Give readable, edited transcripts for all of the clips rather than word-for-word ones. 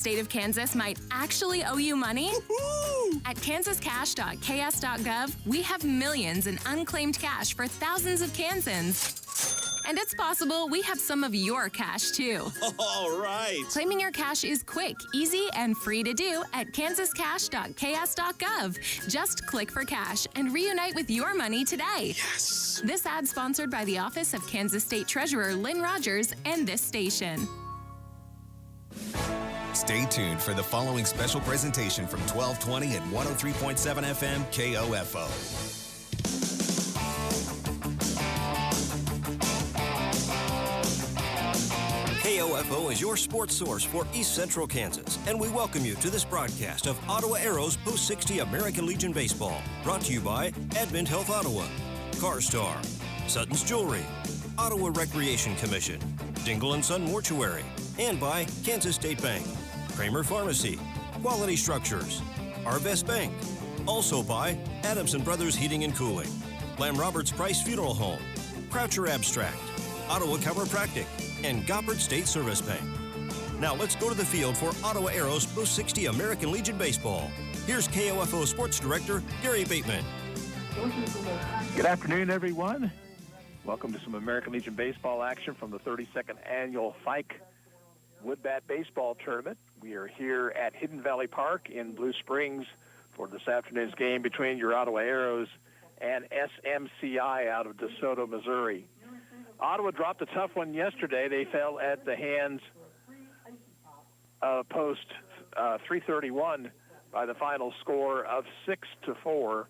State of Kansas might actually owe you money? Woo-hoo! At kansascash.ks.gov, we have millions in unclaimed cash for thousands of Kansans. And it's possible we have some of your cash, too. All right. Claiming your cash is quick, easy, and free to do at kansascash.ks.gov. Just click for cash and reunite with your money today. Yes. This ad sponsored by the Office of Kansas State Treasurer Lynn Rogers and this station. Stay tuned for the following special presentation from 1220 and 103.7 FM KOFO. KOFO is your sports source for East Central Kansas, and we welcome you to this broadcast of Ottawa Aeros Post 60 American Legion Baseball, brought to you by Advent Health Ottawa, CarStar, Sutton's Jewelry, Ottawa Recreation Commission, Dingle & Son Mortuary, and by Kansas State Bank, Kramer Pharmacy, Quality Structures, Arvest Bank, also by Adamson Brothers Heating and Cooling, Lamb Roberts Price Funeral Home, Croucher Abstract, Ottawa Chiropractic, and Goppert State Service Bank. Now let's go to the field for Ottawa Aeros Post 60 American Legion Baseball. Here's KOFO Sports Director Gary Bateman. Good afternoon, everyone. Welcome to some American Legion Baseball action from the 32nd Annual Fike Woodbat Baseball Tournament. We are here at Hidden Valley Park in Blue Springs for this afternoon's game between your Ottawa Aeros and SMCI out of DeSoto, Missouri. Ottawa dropped a tough one yesterday. They fell at the hands of Post 331 by the final score of 6-4.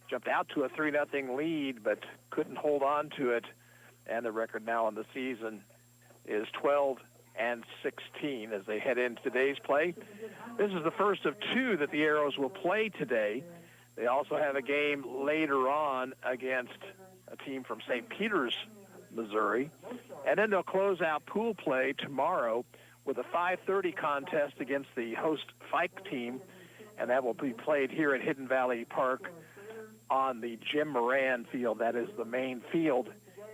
Jumped out to a 3-0 lead, but couldn't hold on to it. And the record now in the season is 12-16 as they head into today's play. This is the first of two that the Aeros will play today. They also have a game later on against a team from St. Peters, Missouri. And then they'll close out pool play tomorrow with a 5:30 contest against the host Fike team, and that will be played here at Hidden Valley Park on the Jim Moran field. That is the main field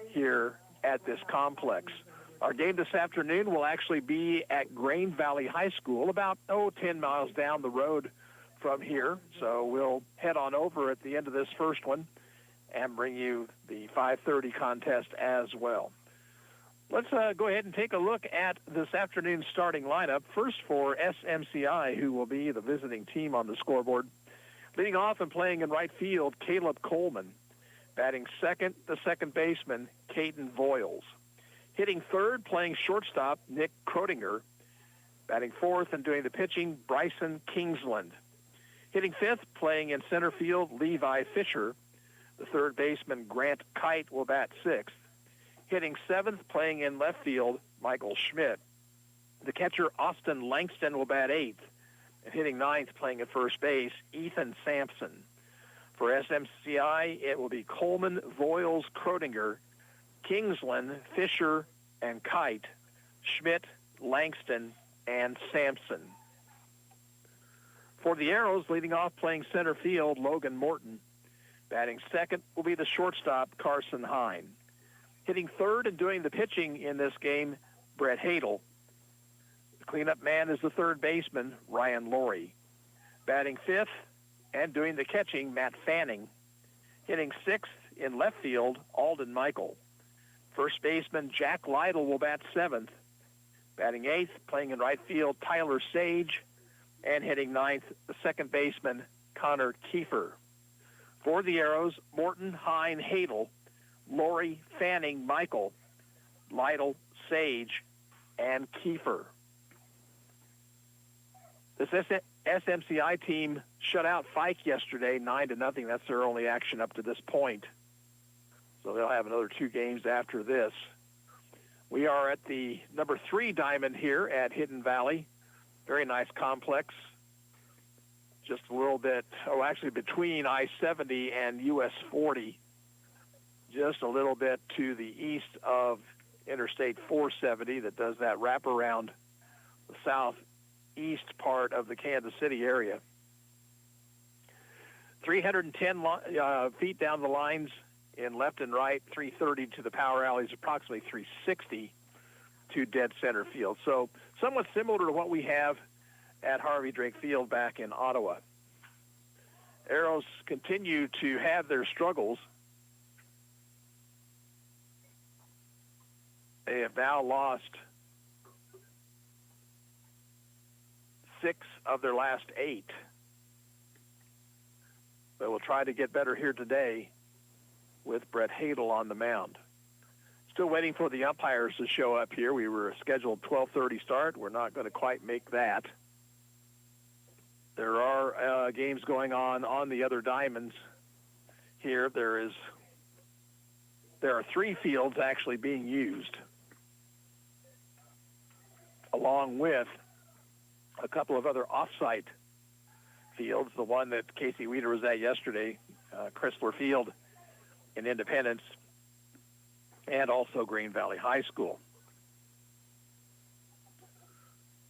here at this complex. Our game this afternoon will actually be at Grain Valley High School, about 10 miles down the road from here. So we'll head on over at the end of this first one and bring you the 5:30 contest as well. Let's go ahead and take a look at this afternoon's starting lineup. First for SMCI, who will be the visiting team on the scoreboard. Leading off and playing in right field, Caleb Coleman. Batting second, the second baseman, Caden Voiles. Hitting third, playing shortstop, Nick Croninger. Batting fourth and doing the pitching, Bryson Kingsland. Hitting fifth, playing in center field, Levi Fisher. The third baseman, Grant Kite, will bat sixth. Hitting seventh, playing in left field, Michael Schmidt. The catcher, Austin Langston, will bat eighth. And hitting ninth, playing at first base, Ethan Sampson. For SMCI, it will be Coleman, Voiles, Croninger, Kingsland, Fisher, and Kite, Schmidt, Langston, and Sampson. For the Aeros, leading off playing center field, Logan Morton. Batting second will be the shortstop, Carson Hine. Hitting third and doing the pitching in this game, Brett Hadel. The cleanup man is the third baseman, Ryan Laurie. Batting fifth and doing the catching, Matt Fanning. Hitting sixth in left field, Alden Michael. First baseman, Jack Lytle, will bat seventh. Batting eighth, playing in right field, Tyler Sage. And hitting ninth, the second baseman, Connor Kiefer. For the Aeros, Morton, Hine, Hadel, Laurie, Fanning, Michael, Lytle, Sage, and Kiefer. This SMCI team shut out Fike yesterday, 9-0. That's their only action up to this point. So they'll have another two games after this. We are at the number 3 diamond here at Hidden Valley. Very nice complex. Just a little bit, actually between I-70 and US 40. Just a little bit to the east of Interstate 470 that does that wraparound the southeast part of the Kansas City area. 310 feet down the lines in left and right, 330 to the power alleys, approximately 360 to dead center field. So somewhat similar to what we have at Harvey Drake Field back in Ottawa. Arrows continue to have their struggles. They have now lost 6 of their last 8. But we'll try to get better here today with Brett Hadel on the mound. Still waiting for the umpires to show up here. We were scheduled 12:30 start. We're not going to quite make that. There are games going on the other diamonds here. There are 3 fields actually being used, along with a couple of other off-site fields. The one that Casey Weeder was at yesterday, Chrysler Field in Independence, and also Green Valley High School.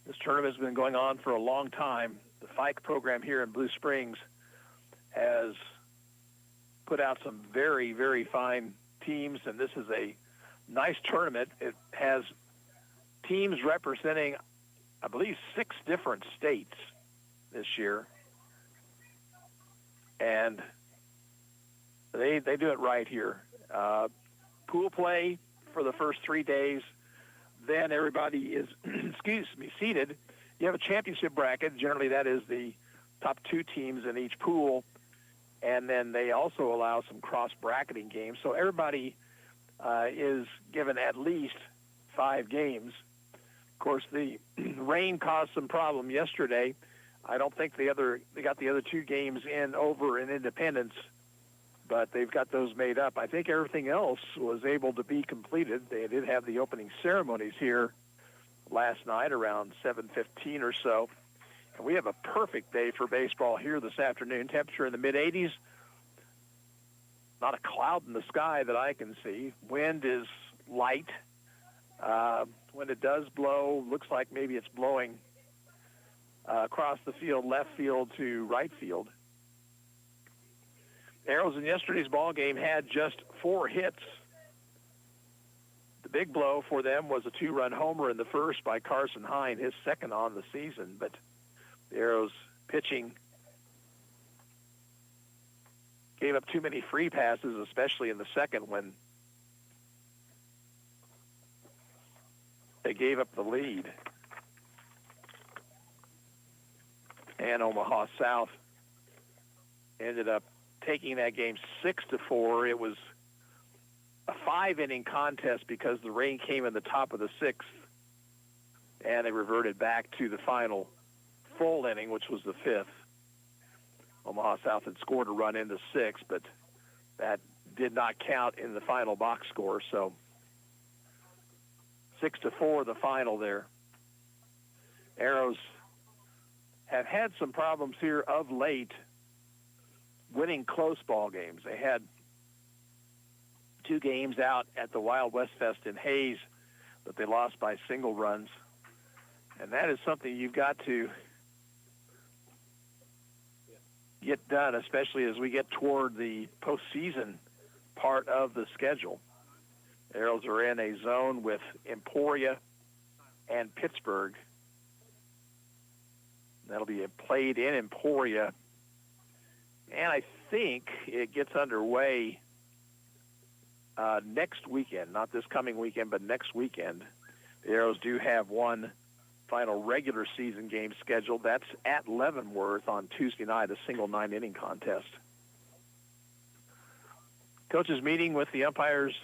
This tournament has been going on for a long time. The FIKE program here in Blue Springs has put out some very, very fine teams, and this is a nice tournament. It has teams representing, I believe, 6 different states this year. And they do it right here. Pool play for the first 3 days. Then everybody is, seated. You have a championship bracket. Generally, that is the top 2 teams in each pool. And then they also allow some cross-bracketing games. So everybody is given at least 5 games. Of course, the rain caused some problem yesterday. I don't think they got the other 2 games over in Independence, but they've got those made up. I think everything else was able to be completed. They did have the opening ceremonies here last night around 7:15 or so. And we have a perfect day for baseball here this afternoon. Temperature in the mid-80s. Not a cloud in the sky that I can see. Wind is light. When it does blow, looks like maybe it's blowing across the field, left field to right field. Arrows in yesterday's ball game had just 4 hits. The big blow for them was a 2-run homer in the first by Carson Hine, his second on the season. But the Arrows pitching gave up too many free passes, especially in the second when they gave up the lead. And Omaha South ended up taking that game 6-4. It was a 5-inning contest because the rain came in the top of the 6th, and they reverted back to the final full inning, which was the 5th. Omaha South had scored a run in the 6th, but that did not count in the final box score. So 6-4, the final there. Arrows have had some problems here of late winning close ball games. They had 2 games out at the Wild West Fest in Hayes, but they lost by single runs. And that is something you've got to get done, especially as we get toward the postseason part of the schedule. Arrows are in a zone with Emporia and Pittsburgh. That'll be played in Emporia. And I think it gets underway next weekend, not this coming weekend, but next weekend. The Arrows do have one final regular season game scheduled. That's at Leavenworth on Tuesday night, a single 9-inning contest. Coaches meeting with the umpires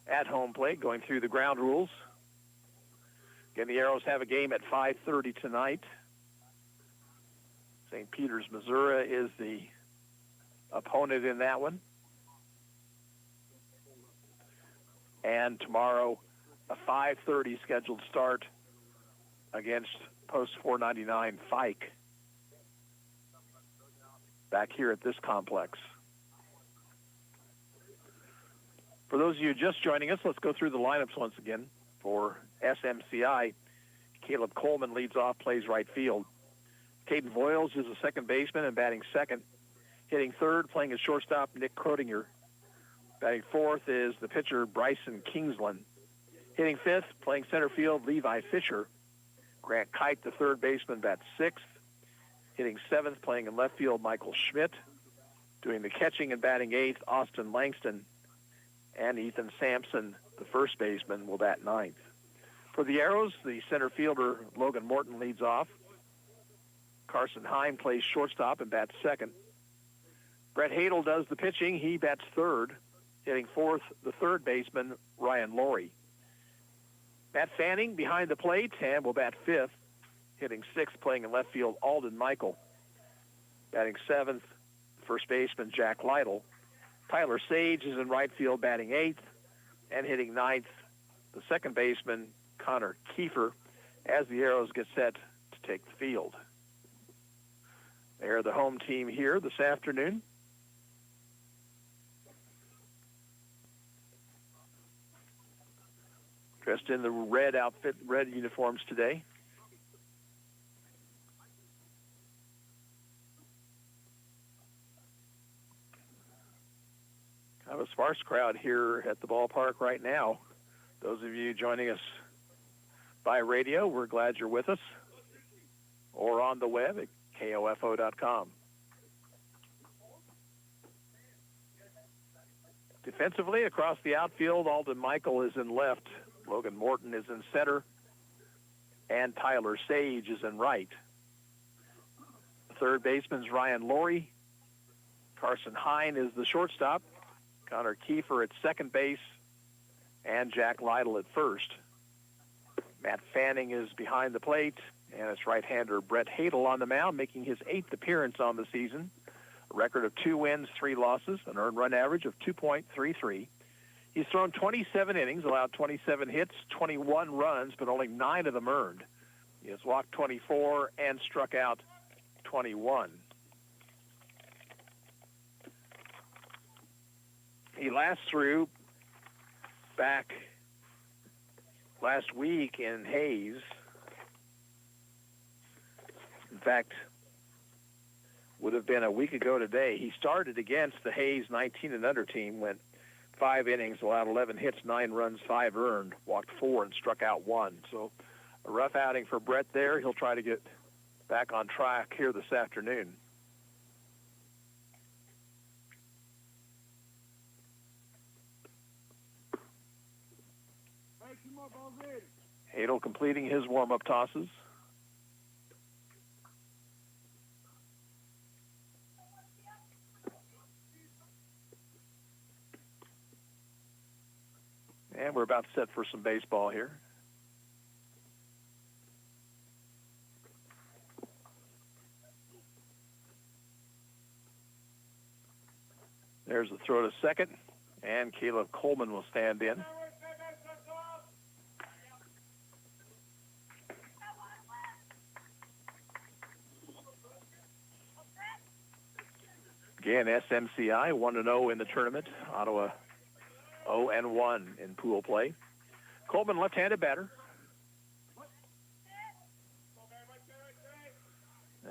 at home plate, going through the ground rules. Again, the Arrows have a game at 5:30 tonight. St. Peter's, Missouri is the opponent in that one. And tomorrow, a 5:30 scheduled start against Post 499 FIKE back here at this complex. For those of you just joining us, let's go through the lineups once again. For SMCI, Caleb Coleman leads off, plays right field. Caden Voiles is a second baseman and batting second. Hitting third, playing at shortstop, Nick Croninger. Batting fourth is the pitcher, Bryson Kingsland. Hitting fifth, playing center field, Levi Fisher. Grant Kite, the third baseman, bats sixth. Hitting seventh, playing in left field, Michael Schmidt. Doing the catching and batting eighth, Austin Langston. And Ethan Sampson, the first baseman, will bat ninth. For the Arrows, the center fielder, Logan Morton, leads off. Carson Heim plays shortstop and bats second. Brett Hadel does the pitching. He bats third. Hitting fourth, the third baseman, Ryan Laurie. Matt Fanning behind the plate and will bat fifth. Hitting sixth, playing in left field, Alden Michael. Batting seventh, first baseman, Jack Lytle. Tyler Sage is in right field, batting eighth. And hitting ninth, the second baseman, Connor Kiefer, as the Arrows get set to take the field. They are the home team here this afternoon. Dressed in the red outfit, red uniforms today. Kind of a sparse crowd here at the ballpark right now. Those of you joining us by radio, we're glad you're with us, or on the web at KOFO.com. Defensively, across the outfield, Alden Michael is in left, Logan Morton is in center, and Tyler Sage is in right. Third baseman's Ryan Laurie. Carson Hine is the shortstop. Connor Kiefer at second base, and Jack Lytle at first. Matt Fanning is behind the plate, and it's right-hander Brett Hadel on the mound, making his eighth appearance on the season. A record of 2 wins, 3 losses, an earned run average of 2.33. He's thrown 27 innings, allowed 27 hits, 21 runs, but only 9 of them earned. He has walked 24 and struck out 21. He last threw back last week in Hayes. In fact, would have been a week ago today. He started against the Hayes 19 and under team, went 5 innings, allowed 11 hits, 9 runs, 5 earned, walked 4 and struck out 1. So a rough outing for Brett there. He'll try to get back on track here this afternoon. Hadel completing his warm-up tosses. And we're about set for some baseball here. There's the throw to second, and Caleb Coleman will stand in. Again, SMCI 1-0 in the tournament. Ottawa 0-1 in pool play. Coleman, left-handed batter.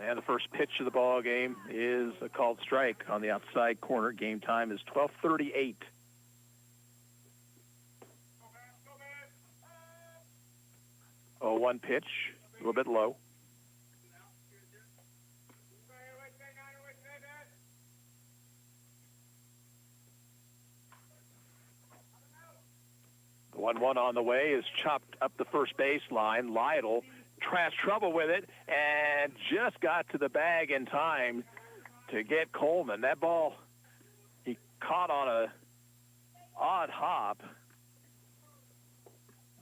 And the first pitch of the ball game is a called strike on the outside corner. Game time is 12:38. Oh, 1 pitch, a little bit low. The 1-1 on the way is chopped up the first baseline. Lytle has trouble with it and just got to the bag in time to get Coleman. That ball he caught on a odd hop.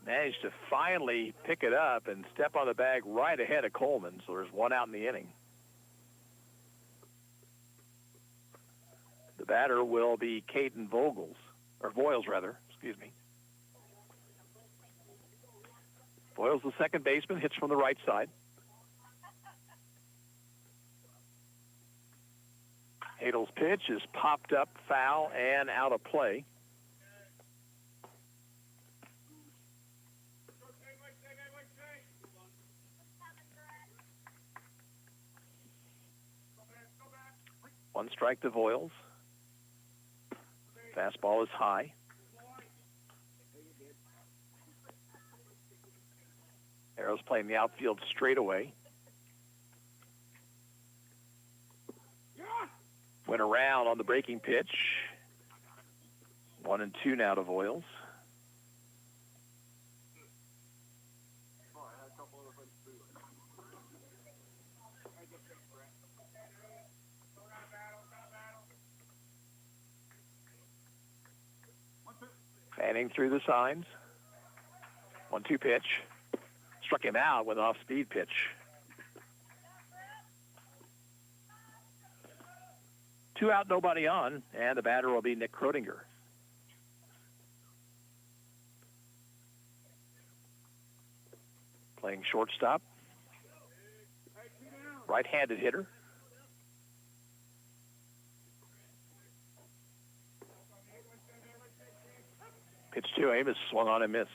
Managed to finally pick it up and step on the bag right ahead of Coleman. So there's 1 out in the inning. The batter will be Caden Voiles, excuse me. Voiles, the second baseman, hits from the right side. Hadel's pitch is popped up, foul, and out of play. One strike to Voiles. Fastball is high. Arrows playing the outfield straightaway. Went around on the breaking pitch. 1-2 now to Voiles. Fanning through the signs. 1-2 pitch. Struck him out with an off-speed pitch. 2 out, nobody on, and the batter will be Nick Croninger. Playing shortstop. Right-handed hitter. Pitch to him is swung on and missed.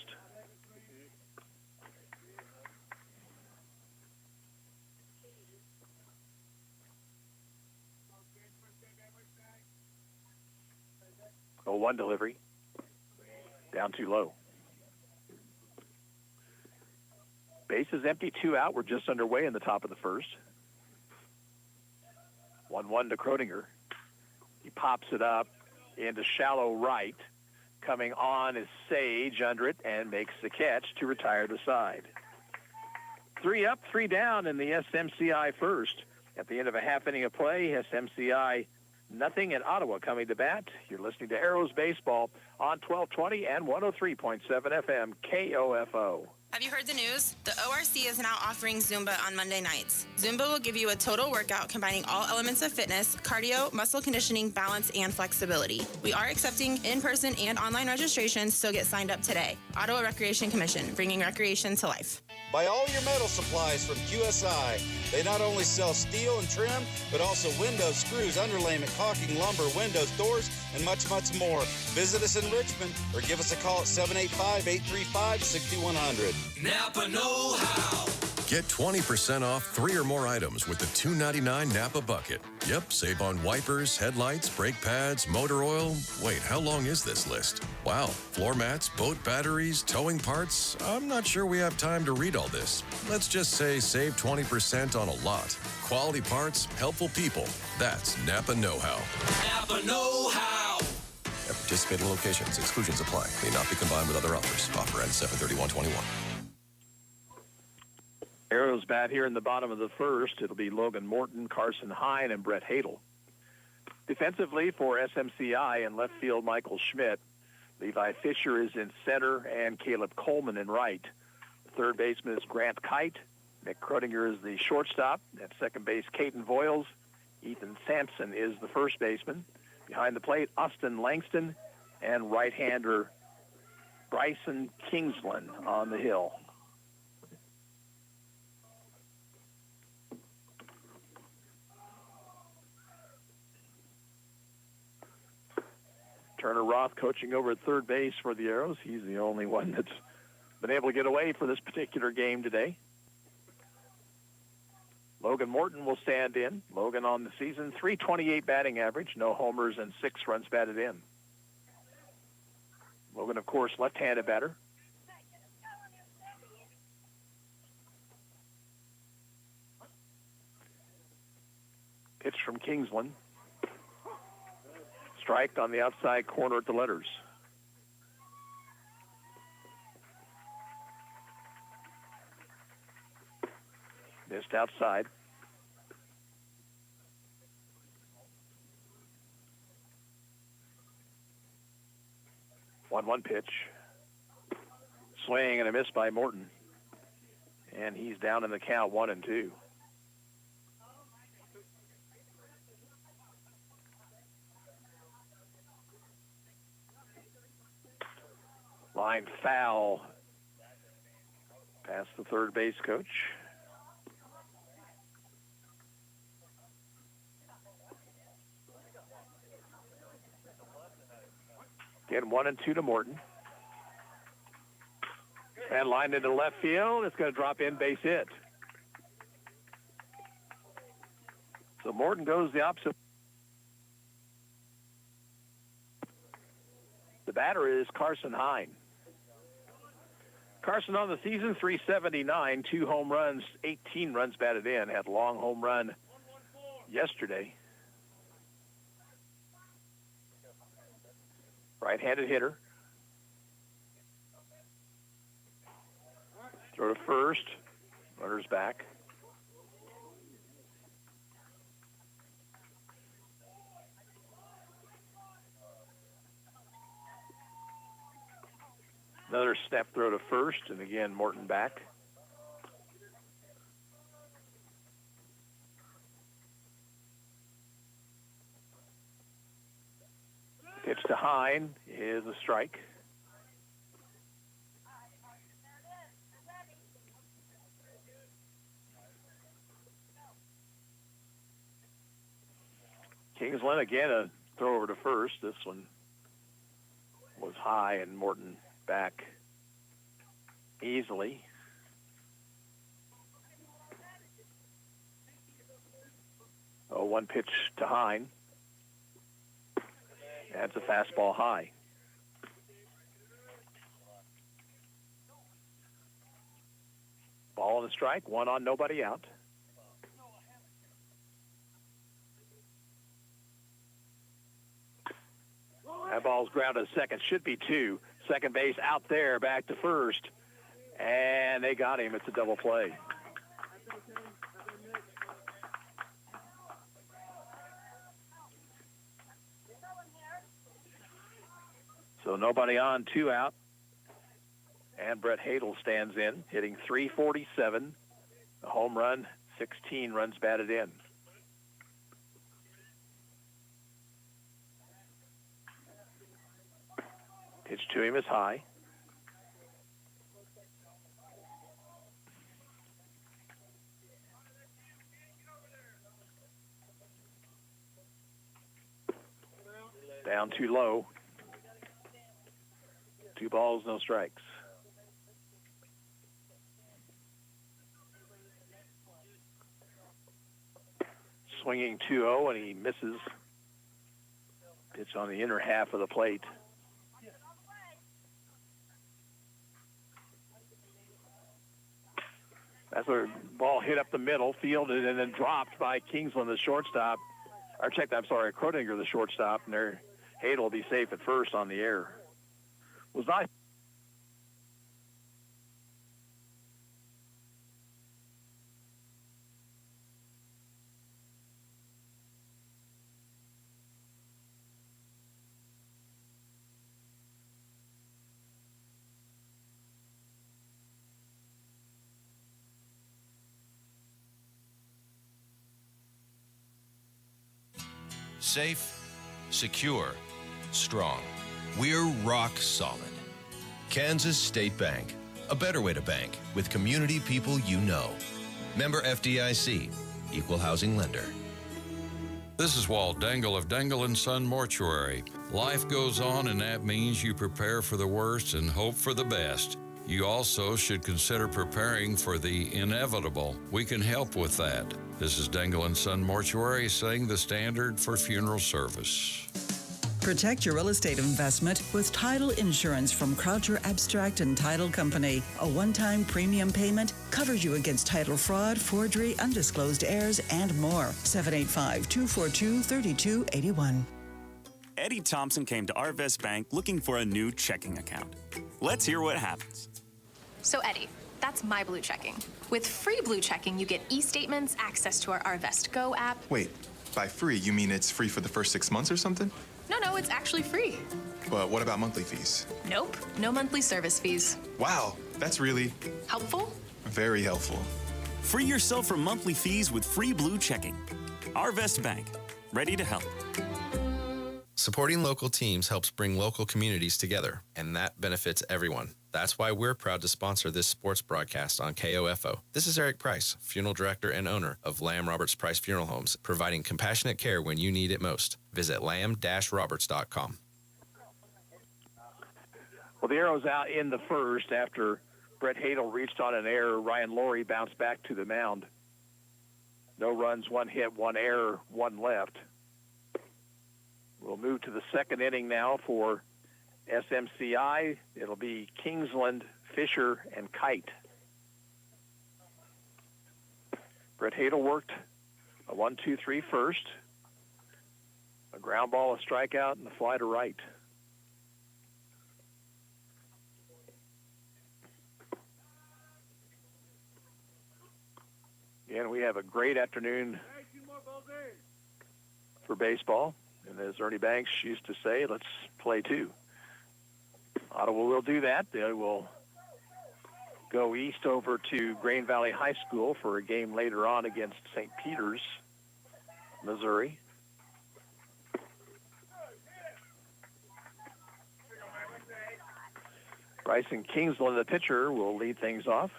Oh, 1 delivery. Down too low. Base is empty, 2 out. We're just underway in the top of the first. 1-1 to Croninger. He pops it up into shallow right. Coming on is Sage under it and makes the catch to retire the side. 3 up, 3 down in the SMCI first. At the end of a half inning of play, SMCI nothing, and Ottawa coming to bat. You're listening to Arrows Baseball on 1220 and 103.7 FM KOFO. Have you heard the news? The ORC is now offering Zumba on Monday nights. Zumba will give you a total workout combining all elements of fitness, cardio, muscle conditioning, balance, and flexibility. We are accepting in-person and online registrations, so get signed up today. Ottawa Recreation Commission, bringing recreation to life. Buy all your metal supplies from QSI. They not only sell steel and trim, but also windows, screws, underlayment, caulking, lumber, windows, doors, and much, much more. Visit us in Richmond or give us a call at 785-835-6100. Napa know-how. Get 20% off 3 or more items with the $2.99 Napa Bucket. Yep, save on wipers, headlights, brake pads, motor oil. Wait, how long is this list? Wow, floor mats, boat batteries, towing parts. I'm not sure we have time to read all this. Let's just say save 20% on a lot. Quality parts, helpful people. That's Napa know-how. Napa know-how. At participating locations, exclusions apply. May not be combined with other offers. Offer ends 7/31/21. Arrows bat here in the bottom of the first. It'll be Logan Morton, Carson Hine, and Brett Hadel. Defensively for SMCI in left field, Michael Schmidt. Levi Fisher is in center, and Caleb Coleman in right. The third baseman is Grant Kite. Nick Croninger is the shortstop. At second base, Caden Voiles. Ethan Sampson is the first baseman. Behind the plate, Austin Langston, and right-hander Bryson Kingsland on the hill. Turner Roth coaching over at third base for the Arrows. He's the only one that's been able to get away for this particular game today. Logan Morton will stand in. Logan on the season, .328 batting average, no homers and 6 runs batted in. Logan, of course, left-handed batter. Pitch from Kingsland. Strike on the outside corner at the letters. Missed outside. One pitch. Swing and a miss by Morton. And he's down in the count 1-2. Line foul past the third base coach. Again, 1-2 to Morton. And lined into left field. It's going to drop in, base hit. So Morton goes the opposite. The batter is Carson Hine. Carson on the season, 379, 2 home runs, 18 runs batted in. Had a long home run yesterday. Right-handed hitter. Throw to first. Runner's back. Another snap throw to first, and again, Morton back. Pitch to Hine is a strike. Kingsland, again, a throw over to first. This one was high, and Morton back easily. Oh, one pitch to Hine. That's a fastball high. Ball and a strike, 1 on, nobody out. That ball's grounded to second, should be 2. Second base out there, back to first. And they got him. It's a double play. So nobody on, 2 out. And Brett Hadel stands in, hitting .347. A home run, 16 runs batted in. Pitch to him is high. Down too low. 2 balls, no strikes. Swinging 2-0, and he misses. Pitch on the inner half of the plate. That's a ball hit up the middle, fielded, and then dropped by Kingsland, the shortstop. Croninger, the shortstop, and there, Hadel will be safe at first on the air. Was not. Safe, secure, strong. We're rock solid. Kansas State Bank. A better way to bank with community people you know. Member FDIC. Equal housing lender. This is Walt Dangle of Dangle & Son Mortuary. Life goes on, and that means you prepare for the worst and hope for the best. You also should consider preparing for the inevitable. We can help with that. This is Dangle & Son Mortuary, setting the standard for funeral service. Protect your real estate investment with title insurance from Croucher Abstract and Title Company. A one-time premium payment covers you against title fraud, forgery, undisclosed heirs, and more. 785-242-3281. Eddie Thompson came to Arvest Bank looking for a new checking account. Let's hear what happens. So Eddie, that's my Blue Checking. With free Blue Checking, you get e-statements, access to our Arvest Go app. Wait, by free, you mean it's free for the first 6 months or something? No, it's actually free. But what about monthly fees? Nope, no monthly service fees. Wow, that's really helpful. Very helpful. Free yourself from monthly fees with free Blue Checking. Arvest Bank, ready to help. Supporting local teams helps bring local communities together, and that benefits everyone. That's why we're proud to sponsor this sports broadcast on KOFO. This is Eric Price, funeral director and owner of Lamb Roberts Price Funeral Homes, providing compassionate care when you need it most. Visit lamb-roberts.com. Well, the arrow's out in the first after Brett Hadel reached on an error. Ryan Laurie bounced back to the mound. No runs, 1 hit, 1 error, 1 left. We'll move to the second inning now for SMCI, it'll be Kingsland, Fisher, and Kite. Brett Hadel worked a 1-2-3 first, a ground ball, a strikeout, and a fly to right. Again, we have a great afternoon for baseball. And as Ernie Banks used to say, let's play two. Ottawa will do that. They will go east over to Grain Valley High School for a game later on against St. Peter's, Missouri. Bryson Kingsland, the pitcher, will lead things off.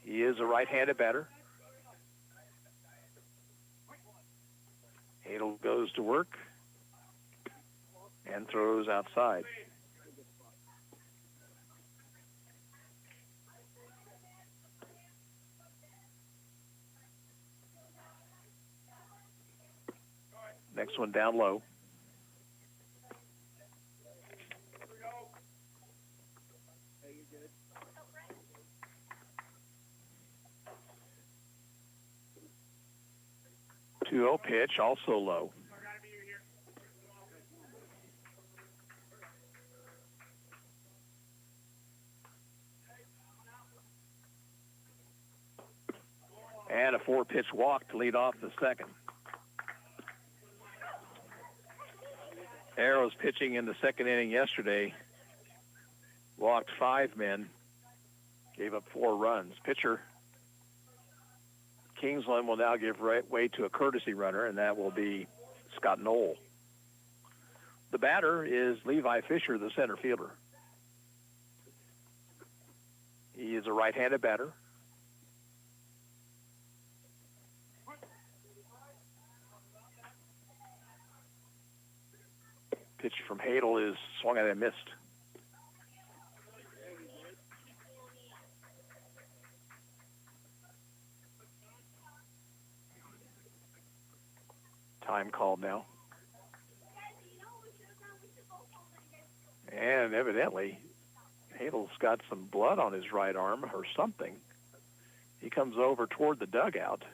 He is a right-handed batter. Hadel goes to work and throws outside. Next one down low. Two-0 pitch, also low. And a 4-pitch walk to lead off the second. Arrows pitching in the second inning yesterday walked 5 men, gave up 4 runs. Pitcher Kingsland will now give way to a courtesy runner, and that will be Scott Knoll. The batter is Levi Fisher, the center fielder. He is a right-handed batter. Pitch from Hadel is swung at and missed. Time called now. And evidently, Hadel's got some blood on his right arm or something. He comes over toward the dugout.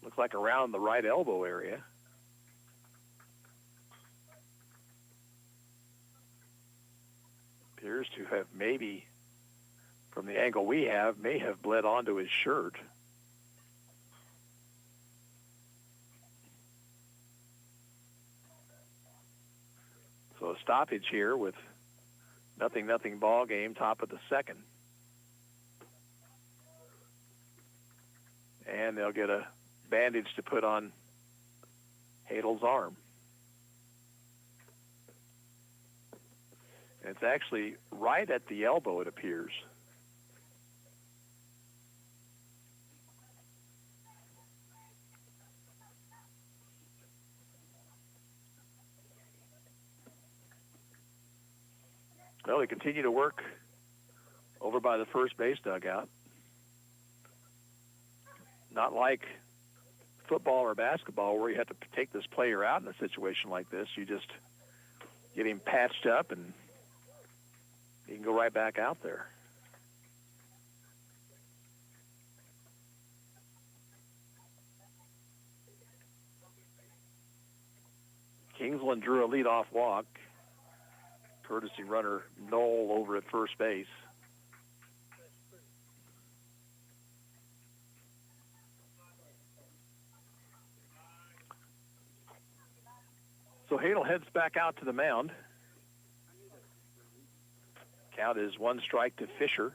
Looks like around the right elbow area. Appears to have maybe, from the angle we have, may have bled onto his shirt. So a stoppage here with 0-0 ball game, top of the second. And they'll get a bandage to put on Hadel's arm. And it's actually right at the elbow, it appears. Well, they continue to work over by the first base dugout. Not like football or basketball where you have to take this player out in a situation like this. You just get him patched up and he can go right back out there. Kingsland drew a leadoff walk. Courtesy runner Knoll over at first base. So Hadel heads back out to the mound. Count is 1 strike to Fisher.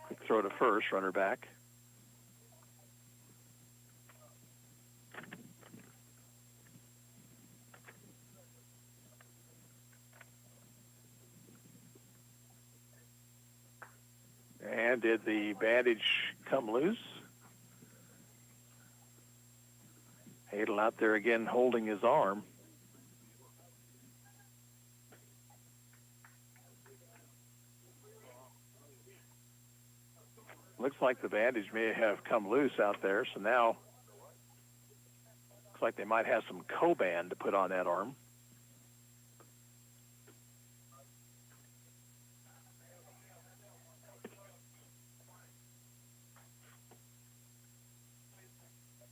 Quick throw to first, runner back. And did the bandage come loose? Hadel out there again holding his arm. Looks like the bandage may have come loose out there, so now looks like they might have some Coleman to put on that arm.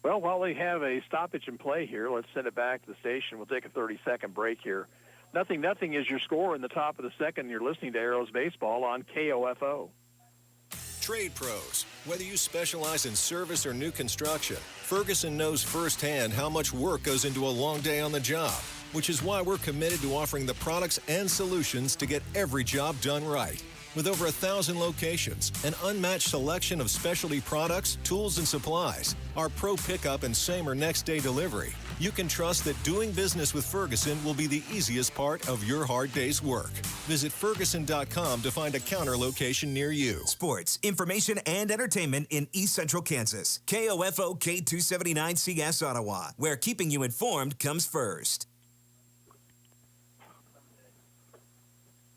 Well, while we have a stoppage in play here, let's send it back to the station. We'll take a 30-second break here. 0-0 is your score in the top of the second. You're listening to Arrows Baseball on KOFO. Trade pros. Whether you specialize in service or new construction, Ferguson knows firsthand how much work goes into a long day on the job, which is why we're committed to offering the products and solutions to get every job done right. With over 1,000 locations, an unmatched selection of specialty products, tools, and supplies, our pro pickup and same or next day delivery, you can trust that doing business with Ferguson will be the easiest part of your hard day's work. Visit Ferguson.com to find a counter location near you. Sports, information, and entertainment in East Central Kansas. KOFO K279CS Ottawa, where keeping you informed comes first.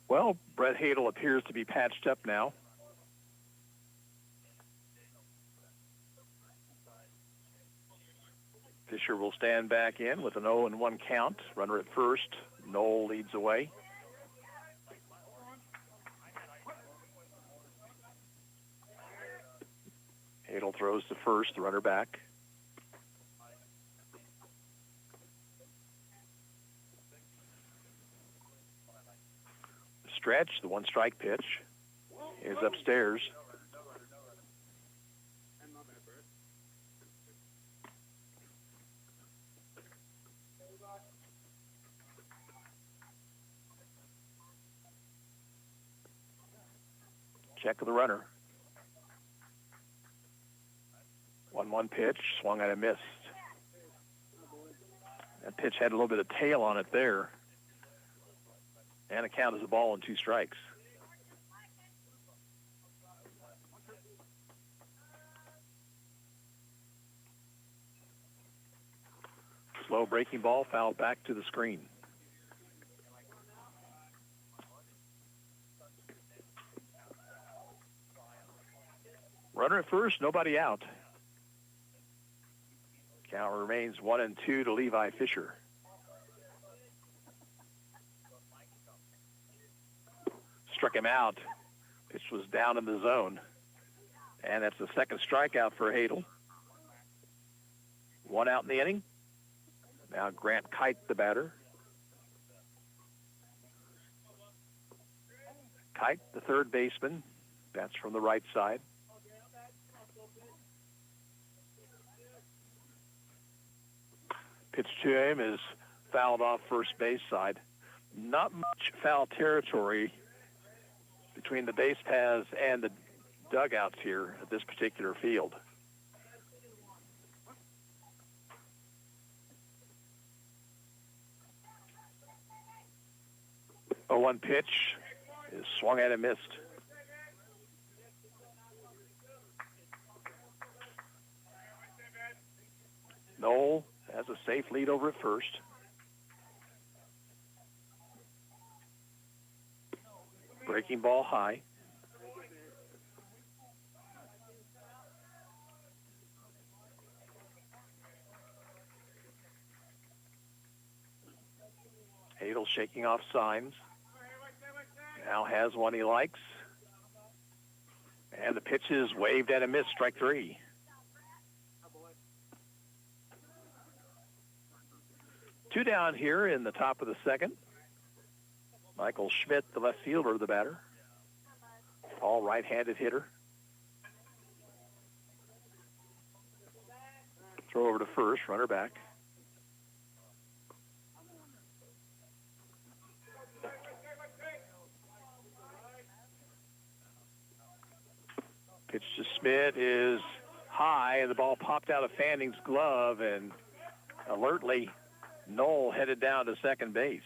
Well, Brett Hadel appears to be patched up now. Fisher will stand back in with an 0-1 count. Runner at first. Knoll leads away. Hadel throws to first, the runner back. Stretch, the one-strike pitch, is upstairs. Check of the runner. 1-1 pitch, swung at and missed. That pitch had a little bit of tail on it there. And a count as a ball and 2 strikes. Slow breaking ball fouled back to the screen. Runner at first, nobody out. Count remains 1-2 to Levi Fisher. Struck him out. Pitch was down in the zone. And that's the second strikeout for Hadel. 1 out in the inning. Now Grant Kite, the batter. Kite, the third baseman. Bats from the right side. Pitch to him is fouled off first base side. Not much foul territory between the base paths and the dugouts here at this particular field. A 1 pitch is swung at and missed. Knoll has a safe lead over at first. Breaking ball high. Hadel shaking off signs. Now has one he likes. And the pitch is waved at a miss, strike 3. Two down here in the top of the second. Michael Schmidt, the left fielder, the batter. All right-handed hitter. Throw over to first, runner back. Pitch to Schmidt is high, and the ball popped out of Fanning's glove, and alertly, Knoll headed down to second base.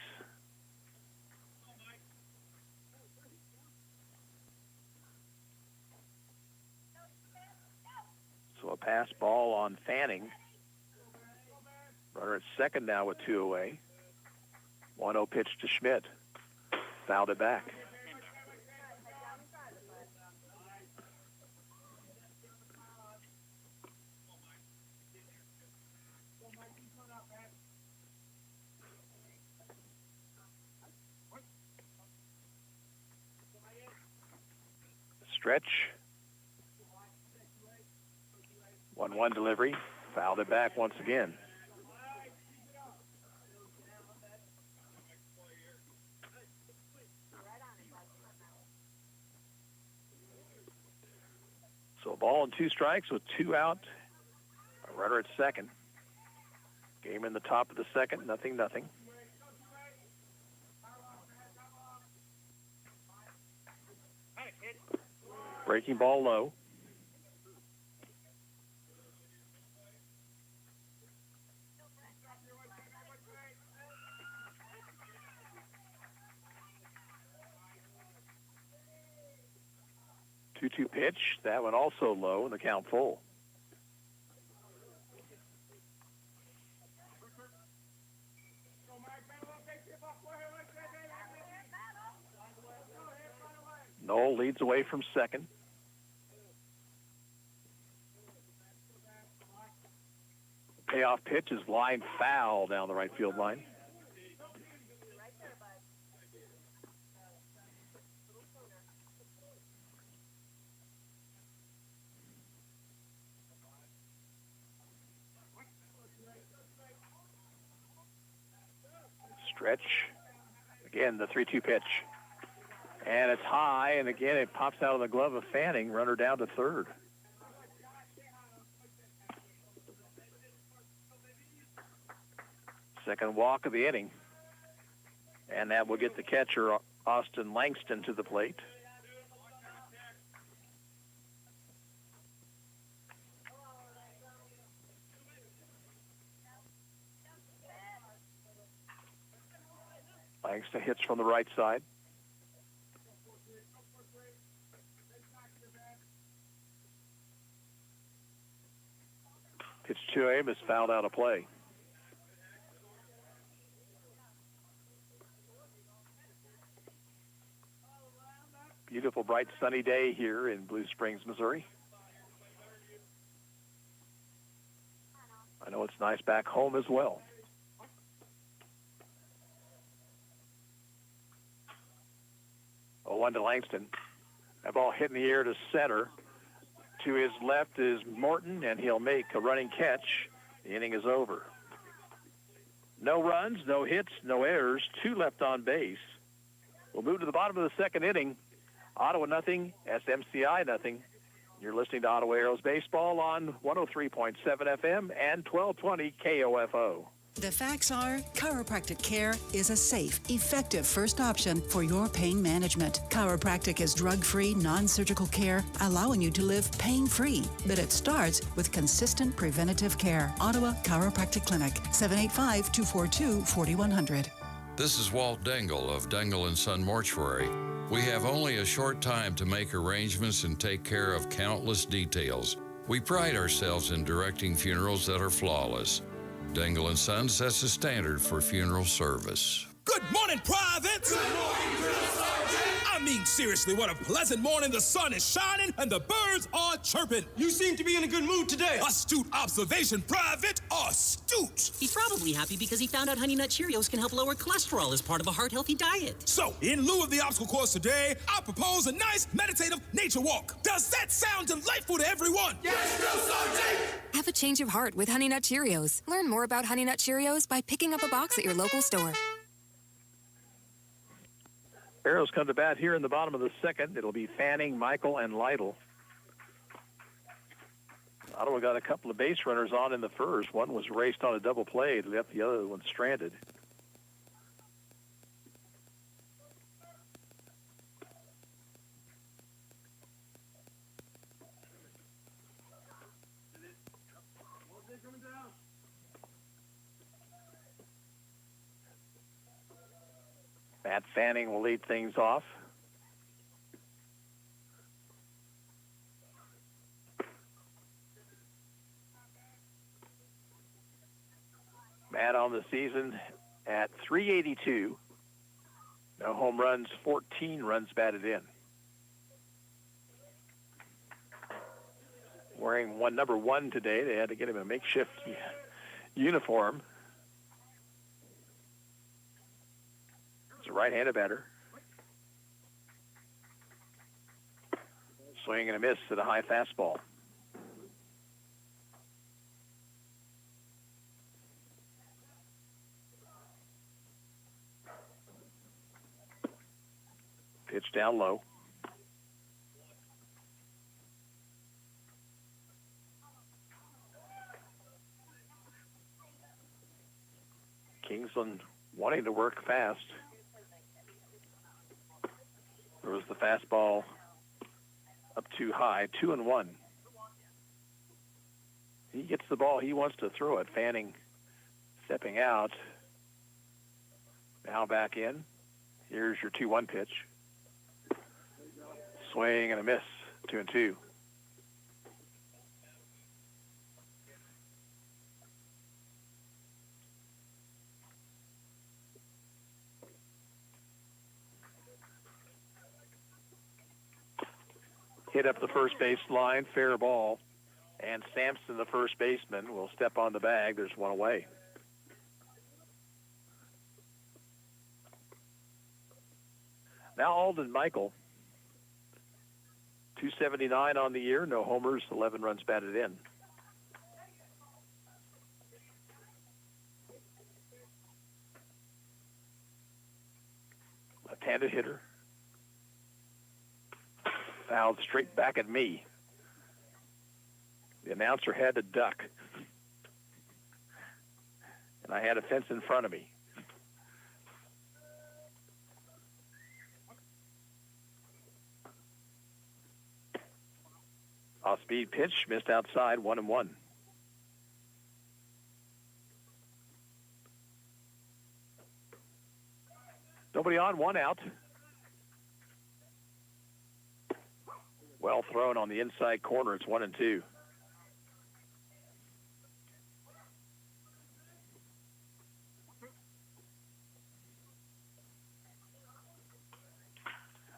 So a pass ball on Fanning. Runner at second now with 2 away. 1-0 pitch to Schmidt. Fouled it back. Stretch. 1-1 delivery. Fouled it back once again. So a ball and 2 strikes with 2 out. A runner at second. Game in the top of the second, 0-0. Breaking ball low. Two-two pitch. That one also low, and the count full. Knoll leads away from second. Payoff pitch is line foul down the right field line. Stretch. Again, the 3-2 pitch. And it's high, and again, it pops out of the glove of Fanning. Runner down to third. Second walk of the inning. And that will get the catcher, Austin Langston, to the plate. Langston hits from the right side. Pitch to him is fouled out of play. Beautiful, bright, sunny day here in Blue Springs, Missouri. I know it's nice back home as well. Oh, 1 to Langston. That ball hit in the air to center. To his left is Morton, and he'll make a running catch. The inning is over. No runs, no hits, no errors, 2 left on base. We'll move to the bottom of the second inning. Ottawa 0, SMCI 0. You're listening to Ottawa Aeros Baseball on 103.7 FM and 1220 KOFO. The facts are, chiropractic care is a safe, effective first option for your pain management. Chiropractic is drug-free, non-surgical care, allowing you to live pain-free. But it starts with consistent preventative care. Ottawa Chiropractic Clinic, 785-242-4100. This is Walt Dangle of Dangle & Son Mortuary. We have only a short time to make arrangements and take care of countless details. We pride ourselves in directing funerals that are flawless. Dangle & Son sets the standard for funeral service. Good morning, Privates! Good morning, Drill Sergeant! I mean, seriously, what a pleasant morning. The sun is shining and the birds are chirping. You seem to be in a good mood today. Astute observation, Private. Astute. He's probably happy because he found out Honey Nut Cheerios can help lower cholesterol as part of a heart-healthy diet. So, in lieu of the obstacle course today, I propose a nice meditative nature walk. Does that sound delightful to everyone? Yes, Drill Sergeant! Have a change of heart with Honey Nut Cheerios. Learn more about Honey Nut Cheerios by picking up a box at your local store. Arrows come to bat here in the bottom of the second. It'll be Fanning, Michael, and Lytle. Ottawa got a couple of base runners on in the first. One was raced on a double play. It left the other one stranded. Matt Fanning will lead things off. Matt on the season at .382. No home runs, 14 runs batted in. Wearing number 1 today. They had to get him a makeshift uniform. It's a right-handed batter. Swing and a miss at a high fastball. Pitch down low. Kingsland wanting to work fast. There was the fastball up too high, 2-1. He gets the ball. He wants to throw it. Fanning stepping out. Now back in. Here's your 2-1 pitch. Swing and a miss, 2-2. Hit up the first base line, fair ball. And Sampson, the first baseman, will step on the bag. There's one away. Now Alden Michael, 279 on the year, no homers, 11 runs batted in. Left-handed hitter. Fouled straight back at me. The announcer had to duck. And I had a fence in front of me. Off-speed pitch, missed outside, 1-1. Nobody on, one out. Well thrown on the inside corner. It's 1-2.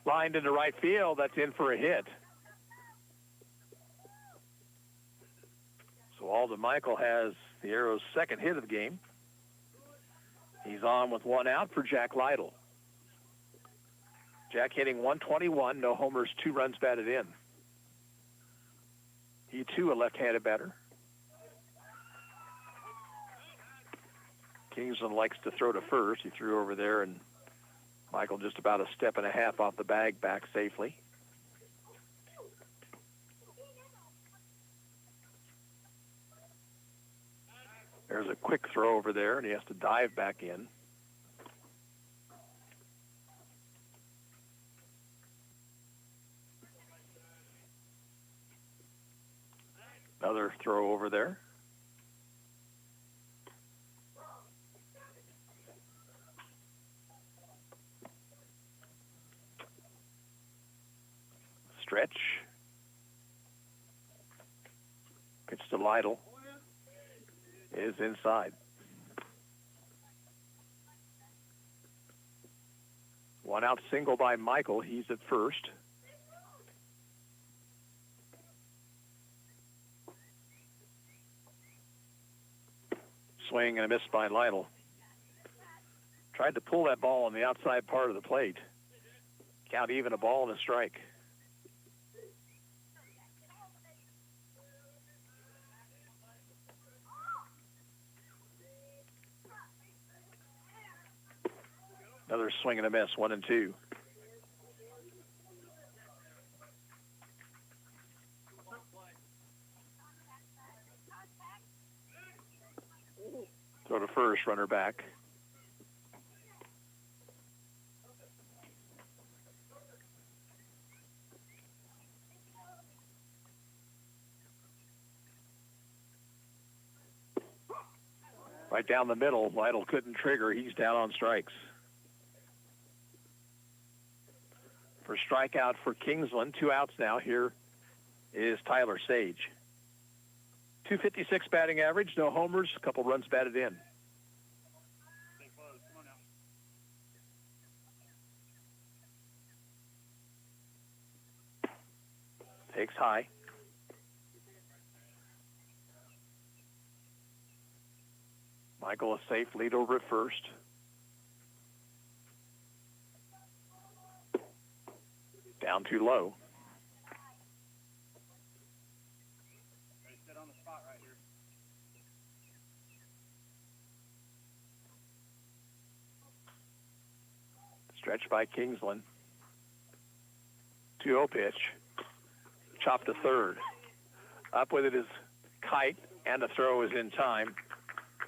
Lined into right field. That's in for a hit. So Alden Michael has the Arrows' second hit of the game. He's on with one out for Jack Lytle. Jack hitting 121, no homers, 2 runs batted in. He, too, a left-handed batter. Kingsland likes to throw to first. He threw over there, and Michael just about a step and a half off the bag, back safely. There's a quick throw over there, and he has to dive back in. Another throw over there. Stretch. Pitch to Lytle. Is inside. One out single by Michael. He's at first. Swing and a miss by Lytle. Tried to pull that ball on the outside part of the plate. Count even, a ball and a strike. Another swing and a miss, 1-2. Throw to first, runner back. Right down the middle, Lytle couldn't trigger. He's down on strikes. For strikeout for Kingsland, 2 outs now. Here is Tyler Sage. .256 batting average, no homers, a couple runs batted in. Takes high. Michael a safe lead over at first. Down too low. Stretch by Kingsland. 2-0 pitch. Chopped to third. Up with it is Kite, and the throw is in time,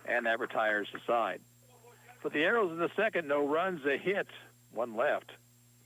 and that retires the side. For the Arrows in the second, no runs, a hit, one left.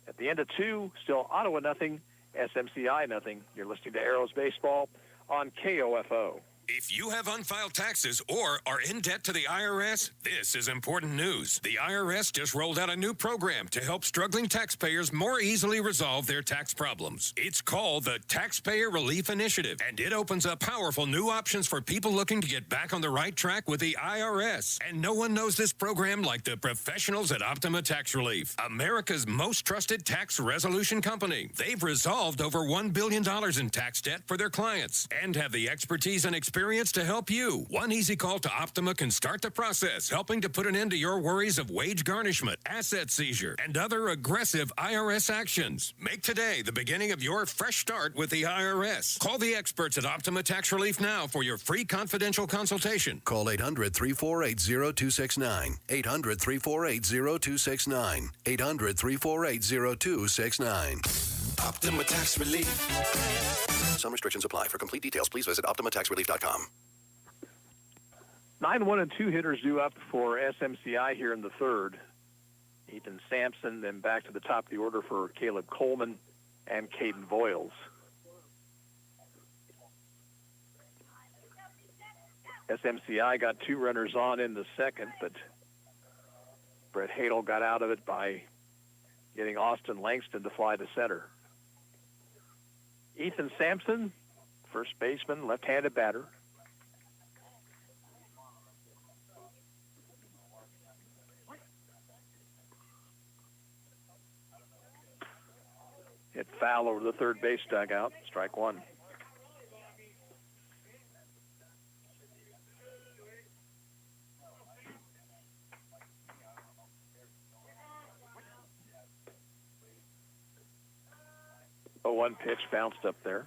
At the end of two, still Ottawa nothing, SMCI nothing. You're listening to Arrows Baseball on KOFO. If you have unfiled taxes or are in debt to the IRS, this is important news. The IRS just rolled out a new program to help struggling taxpayers more easily resolve their tax problems. It's called the Taxpayer Relief Initiative, and it opens up powerful new options for people looking to get back on the right track with the IRS. And no one knows this program like the professionals at Optima Tax Relief, America's most trusted tax resolution company. They've resolved over $1 billion in tax debt for their clients and have the expertise and experience to help you. One easy call to Optima can start the process, helping to put an end to your worries of wage garnishment, asset seizure, and other aggressive IRS actions. Make today the beginning of your fresh start with the IRS. Call the experts at Optima Tax Relief now for your free confidential consultation. Call 800-348-0269. 800-348-0269. 800-348-0269. Optima Tax Relief. Some restrictions apply. For complete details, please visit OptimaTaxRelief.com. 9, 1, and 2 hitters due up for SMCI here in the third. Ethan Sampson, then back to the top of the order for Caleb Coleman and Caden Voiles. SMCI got 2 runners on in the second, but Brett Hadel got out of it by getting Austin Langston to fly to center. Ethan Sampson, first baseman, left-handed batter. Hit foul over the third base dugout, strike one. A 1 pitch bounced up there.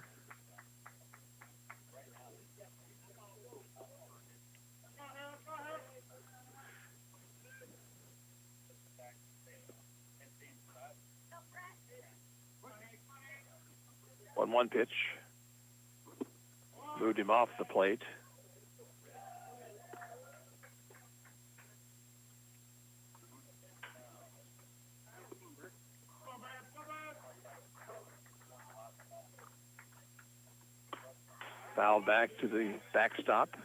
One pitch. Moved him off the plate. Foul back to the backstop.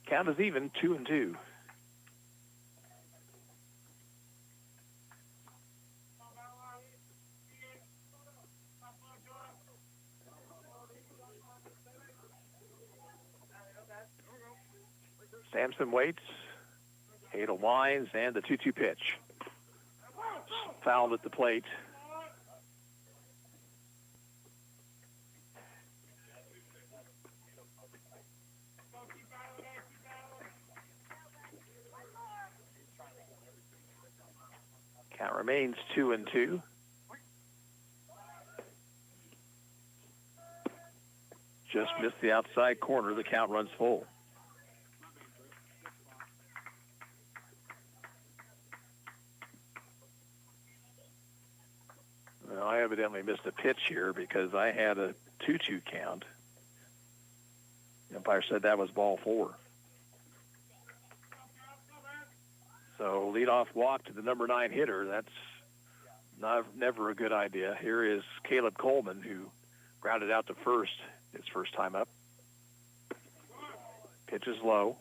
Count is even, 2-2. Sampson waits. Hadel winds, and the 2-2 pitch. Fouled at the plate. Count remains 2-2. Just missed the outside corner. The count runs full. Well, I evidently missed a pitch here because I had a 2-2 count. The umpire said that was ball 4. So leadoff walk to the number 9 hitter. That's never a good idea. Here is Caleb Coleman, who grounded out to first his first time up. Pitch is low.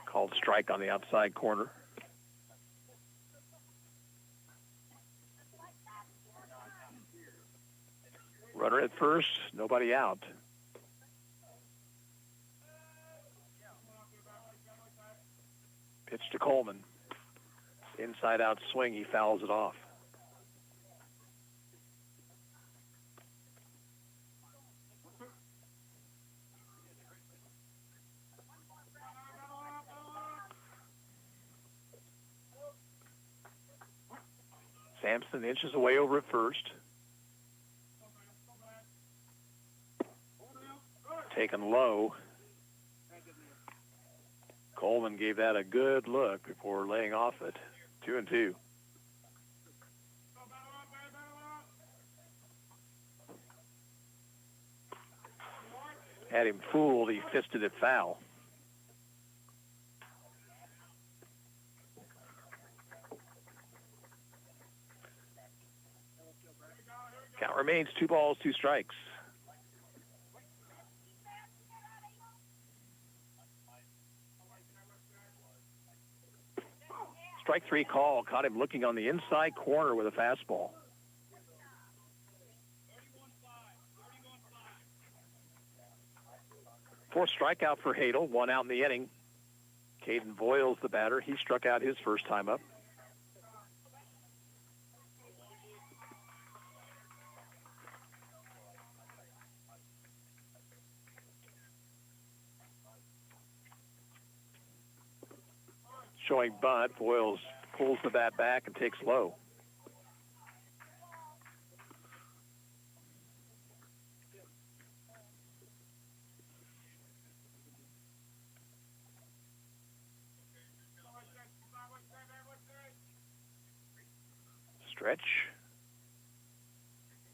Called strike on the outside corner. Runner at first, nobody out. Pitch to Coleman. Inside out swing, he fouls it off. Sampson inches away over at first. Taken low. Coleman gave that a good look before laying off it. 2-2. Had him fooled. He fisted it foul. Count remains 2 balls, 2 strikes. Strike 3 call. Caught him looking on the inside corner with a fastball. Fourth strikeout for Hadel. 1 out in the inning. Caden Voiles, the batter. He struck out his first time up. Showing bunt. Voiles pulls the bat back and takes low. Stretch.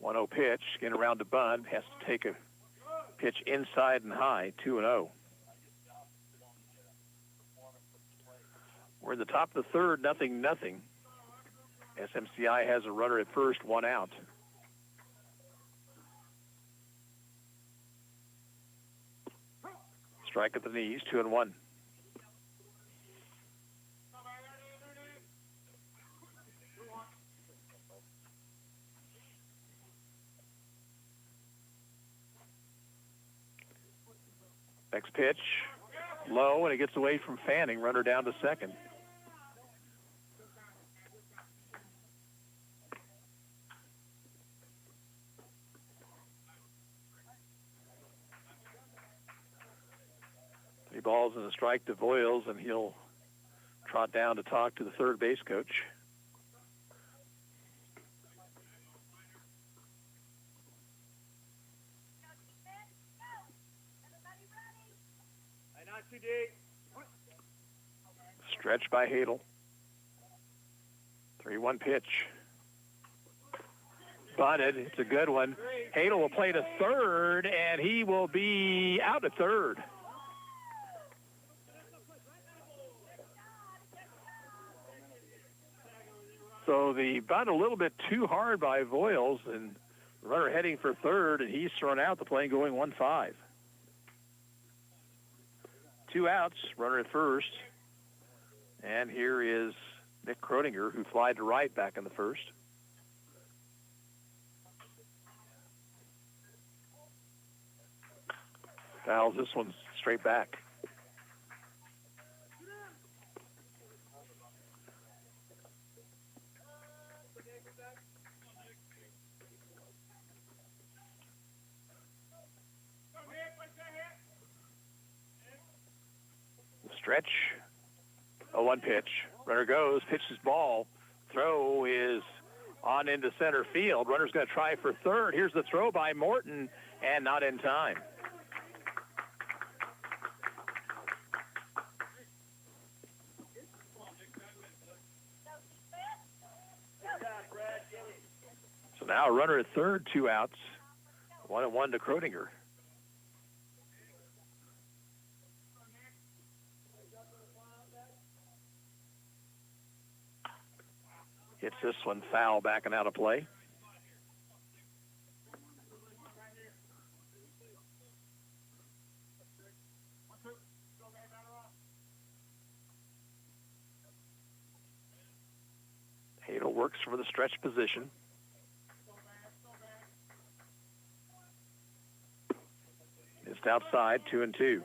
1-0 pitch. Getting around to bunt. Has to take a pitch inside and high. 2-0. We're in the top of the third, 0-0. SMCI has a runner at first, 1 out. Strike at the knees, 2-1. Next pitch, low, and it gets away from Fanning. Runner down to second. Balls and a strike to Voiles, and he'll trot down to talk to the third base coach. Stretch by Hadel. 3-1 pitch. Bunted. It's a good one. Hadel will play to third, and he will be out at third. So the bunt a little bit too hard by Voiles, and the runner heading for third, and he's thrown out, the play going 1-5. 2 outs, runner at first. And here is Nick Croninger, who flied to right back in the first. Fouls this one straight back. Stretch. 0-1 pitch. Runner goes, pitches ball. Throw is on into center field. Runner's going to try for third. Here's the throw by Morton, and not in time. So now a runner at third, 2 outs. 1-1 to Croninger. Hits this one foul, back and out of play. Hadel works for the stretch position. Just outside, 2-2.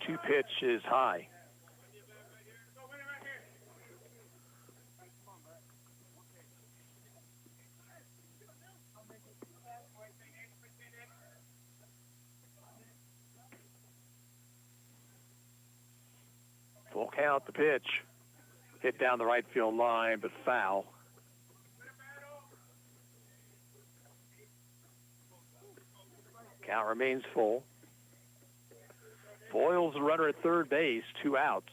Two pitch is high. Full count, the pitch. Hit down the right field line, but foul. Count remains full. Boyle's the runner at third base, 2 outs.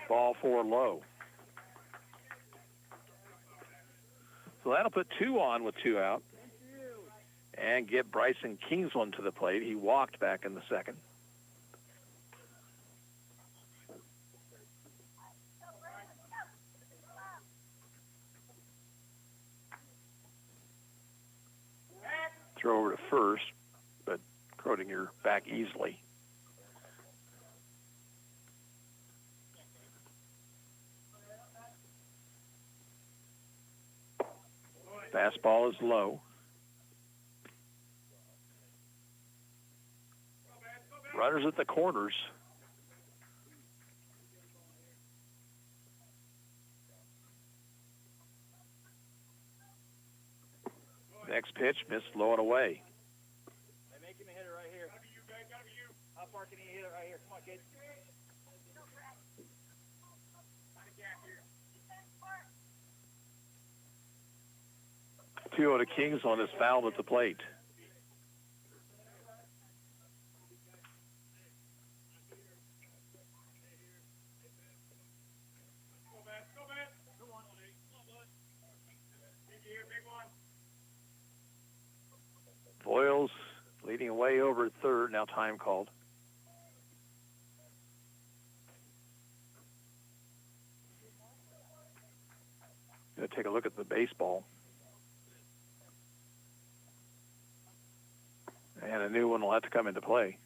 Ball 4 low. So that'll put 2 on with 2 out. And get Bryson Kingsland to the plate. He walked back in the second. Throw over to first, but Croninger back easily. Fastball is low. Runners at the corners. Next pitch, missed low and away. They make him a hitter right here. How far can he hit it right here? Come on, kid. 2-0 to Kingsland is fouled at the plate. Boyles leading away over at third, now time called. Going to take a look at the baseball. And a new one will have to come into play.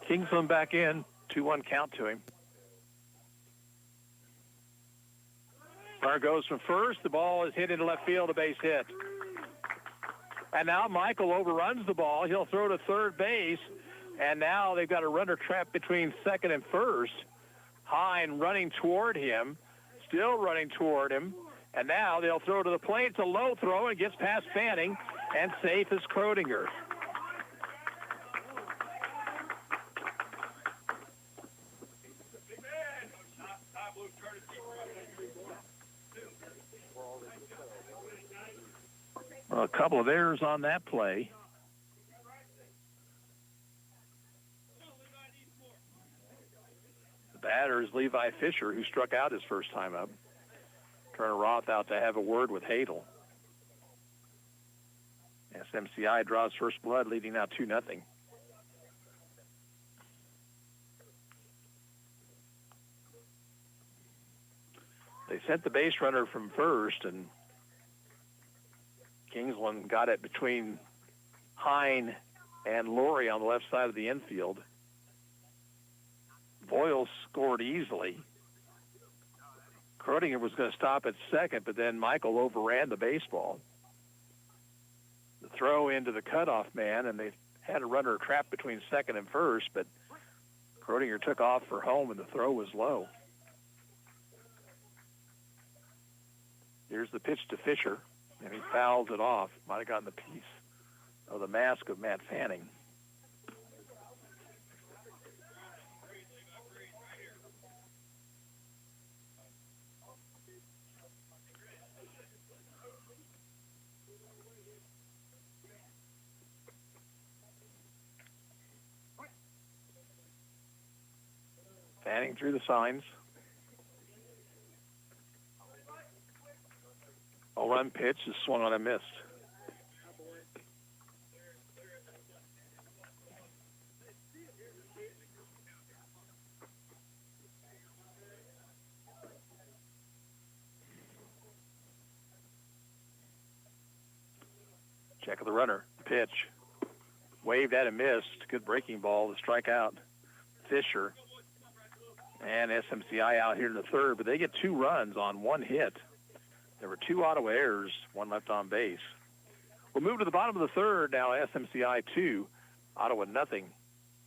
Kingsland back in, 2-1 count to him. Runner goes from first. The ball is hit into left field, a base hit. And now Michael overruns the ball. He'll throw to third base. And now they've got a runner trapped between second and first. Hine running toward him, still running toward him. And now they'll throw to the plate. It's a low throw and gets past Fanning. And safe is Croninger. Well, a couple of errors on that play. The batter is Levi Fisher, who struck out his first time up. Turner Roth out to have a word with Hadel. SMCI draws first blood, leading now 2-0. They sent the base runner from first, and Kingsland got it between Hine and Laurie on the left side of the infield. Boyle scored easily. Croninger was going to stop at second, but then Michael overran the baseball. The throw into the cutoff man, and they had a runner trapped between second and first, but Croninger took off for home, and the throw was low. Here's the pitch to Fisher, and he fouls it off. Might have gotten the piece of the mask of Matt Fanning. Fanning through the signs. 1 pitch is swung on and missed. Check of the runner. Pitch. Waved at and missed. Good breaking ball to strike out Fisher. And SMCI out here in the third, but they get 2 runs on 1 hit. There were 2 Ottawa errors, 1 left on base. We'll move to the bottom of the third now. SMCI 2, Ottawa nothing.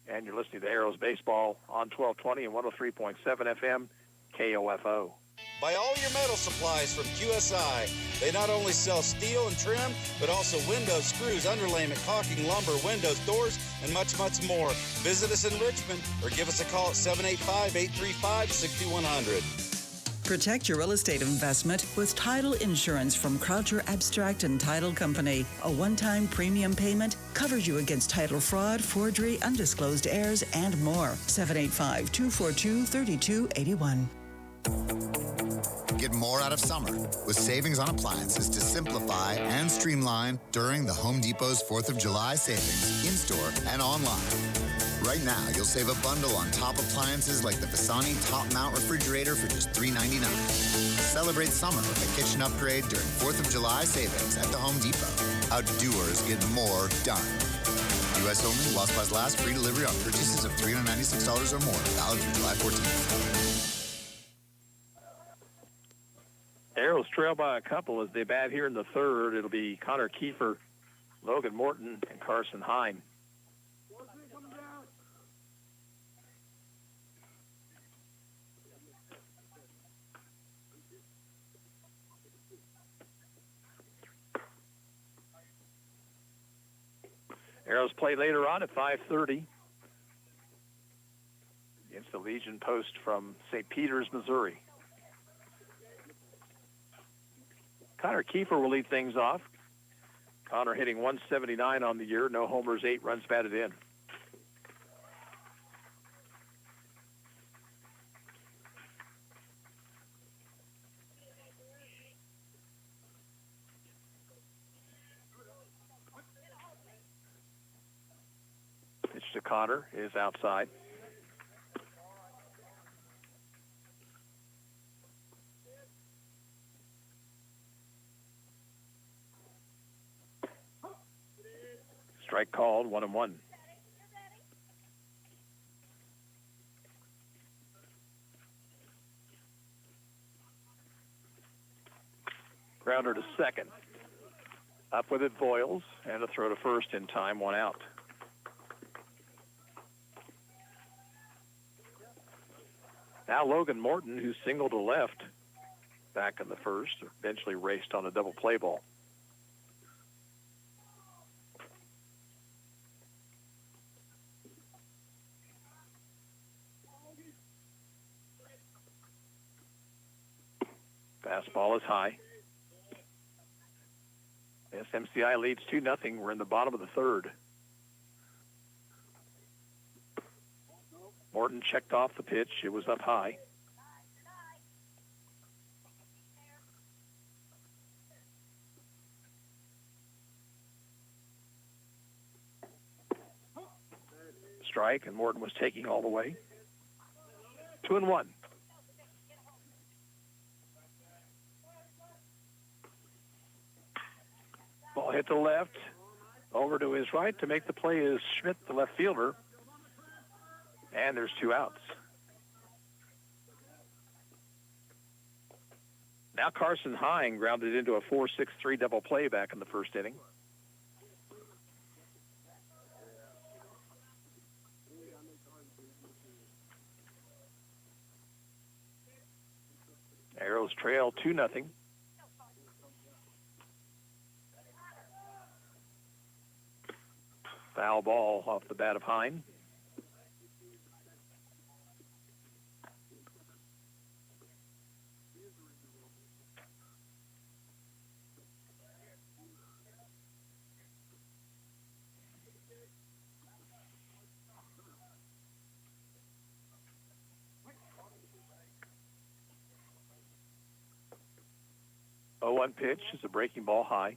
And you're listening to Arrows Baseball on 1220 and 103.7 FM, KOFO. Buy all your metal supplies from QSI. They not only sell steel and trim, but also windows, screws, underlayment, caulking, lumber, windows, doors, and much, much more. Visit us in Richmond or give us a call at 785-835-6100. Protect your real estate investment with title insurance from Croninger Abstract and Title Company. A one-time premium payment covers you against title fraud, forgery, undisclosed heirs, and more. 785-242-3281. Get more out of summer with savings on appliances to simplify and streamline during the Home Depot's 4th of July savings in-store and online. Right now, you'll save a bundle on top appliances like the Visani Top Mount Refrigerator for just $3.99. Celebrate summer with a kitchen upgrade during 4th of July savings at the Home Depot. How doers get more done. U.S. only, while supplies last, free delivery on purchases of $396 or more. Valid through July 14th. Arrows trail by a couple as they bat here in the third. It'll be Connor Kiefer, Logan Morton, and Carson Hine. Arrows play later on at 5:30 against the Legion Post from St. Peters, Missouri. Connor Kiefer will lead things off. Connor hitting 179 on the year, no homers, 8 runs batted in. Pitch to Connor is outside. Strike called, 1-1. Grounder to second. Up with it, Boyles, and a throw to first in time, 1 out. Now Logan Morton, who singled to left back in the first, eventually raced on a double play ball. Fastball is high. SMCI leads 2-0. We're in the bottom of the third. Morton checked off the pitch. It was up high. Strike, and Morton was taking all the way. 2-1. Ball hit to left, over to his right. To make the play is Schmidt, the left fielder. And there's 2 outs. Now Carson Hine grounded into a 4-6-3 double play back in the first inning. Arrows trail 2-0. Foul ball off the bat of Hine. 0-1 pitch is a breaking ball high.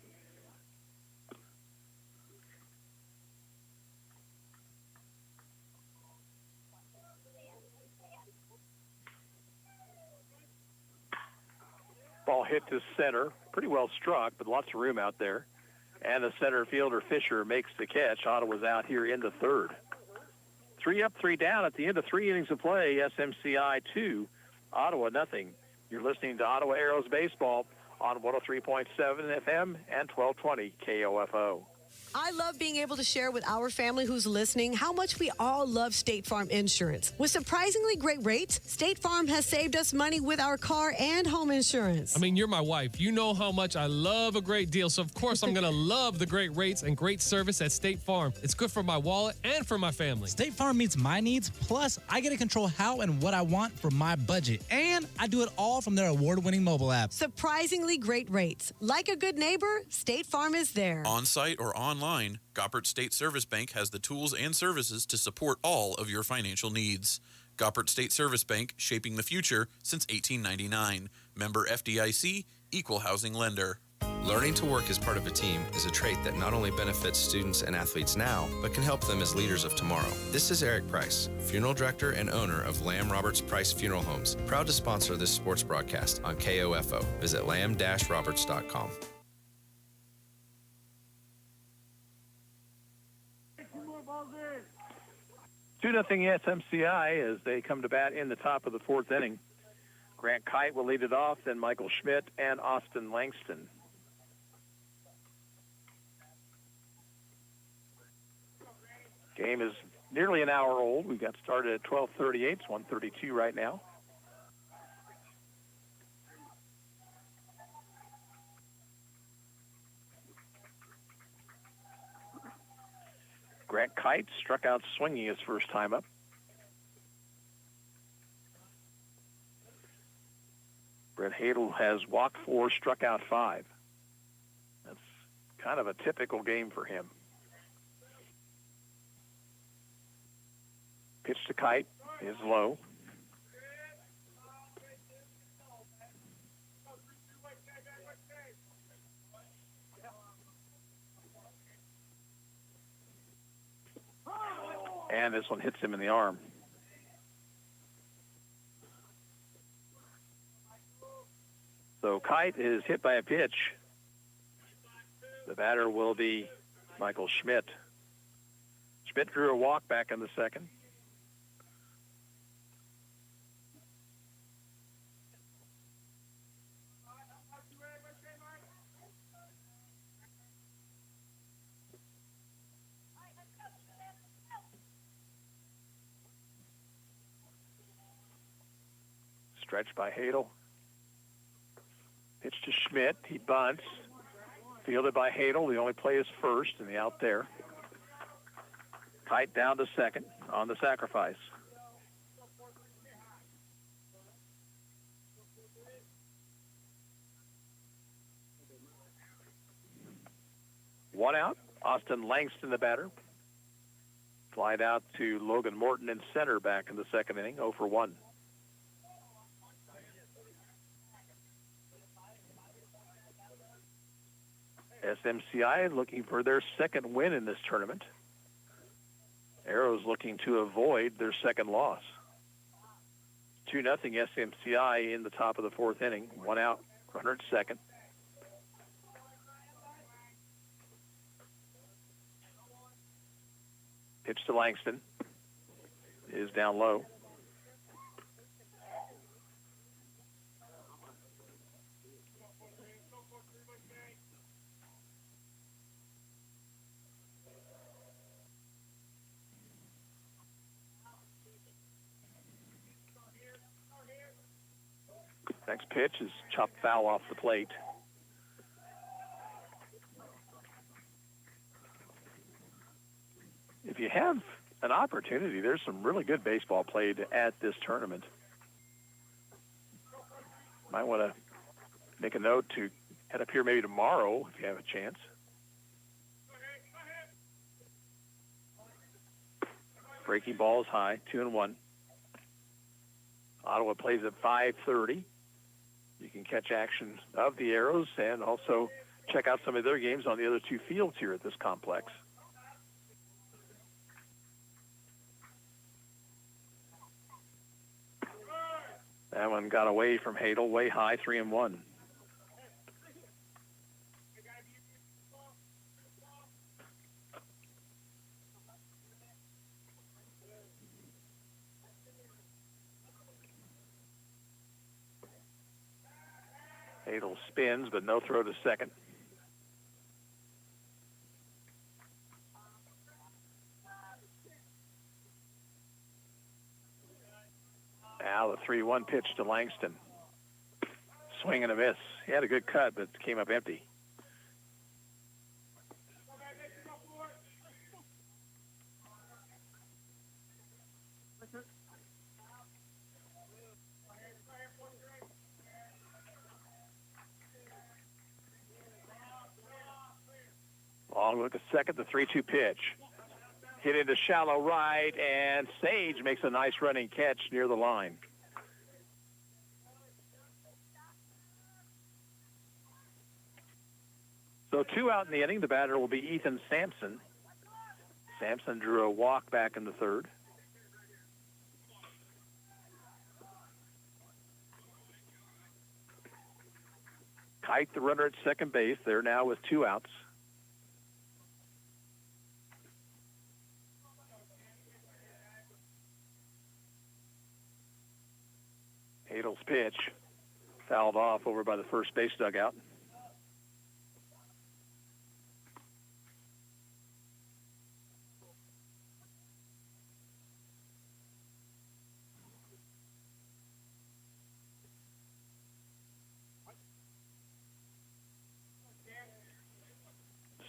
Ball hit to center. Pretty well struck, but lots of room out there. And the center fielder, Fisher, makes the catch. Ottawa's out here in the third. 3 up, 3 down at the end of 3 innings of play. SMCI 2, Ottawa nothing. You're listening to Ottawa Arrows Baseball on 103.7 FM and 1220 KOFO. I love being able to share with our family who's listening how much we all love State Farm Insurance. With surprisingly great rates, State Farm has saved us money with our car and home insurance. I mean, you're my wife. You know how much I love a great deal, so of course I'm going to love the great rates and great service at State Farm. It's good for my wallet and for my family. State Farm meets my needs, plus I get to control how and what I want for my budget. And I do it all from their award-winning mobile app. Surprisingly great rates. Like a good neighbor, State Farm is there. On-site or online, Goppert State Service Bank has the tools and services to support all of your financial needs. Goppert State Service Bank, shaping the future since 1899. Member FDIC, equal housing lender. Learning to work as part of a team is a trait that not only benefits students and athletes now, but can help them as leaders of tomorrow. This is Eric Price, funeral director and owner of Lamb Roberts Price Funeral Homes, proud to sponsor this sports broadcast on KOFO. Visit lamb-roberts.com. 2-0 SMCI as they come to bat in the top of the fourth inning. Grant Kite will lead it off, then Michael Schmidt and Austin Langston. Game is nearly an hour old. We got started at 12:38. It's 1:32 right now. Grant Kite struck out swinging his first time up. Brett Hadel has walked 4, struck out 5. That's kind of a typical game for him. Pitch to Kite is low. And this one hits him in the arm. So Kite is hit by a pitch. The batter will be Michael Schmidt. Schmidt drew a walk back in the second. Stretched by Hadel. Pitch to Schmidt. He bunts. Fielded by Hadel. The only play is first in the out there. Kite down to second on the sacrifice. One out. Austin Langston, the batter. Flied out to Logan Morton in center back in the second inning, 0 for 1. SMCI looking for their second win in this tournament. Arrows looking to avoid their second loss. 2-0 SMCI in the top of the fourth inning. 1 out, runner at second. Pitch to Langston is down low. Next pitch is chopped foul off the plate. If you have an opportunity, there's some really good baseball played at this tournament. Might want to make a note to head up here maybe tomorrow if you have a chance. Breaking ball is high, 2-1. Ottawa plays at 5:30. You can catch action of the Arrows and also check out some of their games on the other two fields here at this complex. That one got away from Hadel, way high, 3-1. Hadel spins, but no throw to second. Now the 3-1 pitch to Langston. Swing and a miss. He had a good cut, but came up empty. Long look at second, the 3-2 pitch. Hit into shallow right, and Sage makes a nice running catch near the line. So 2 out in the inning. The batter will be Ethan Sampson. Sampson drew a walk back in the third. Kite, the runner at second base. They're now with 2 outs. Hadel's pitch fouled off over by the first base dugout.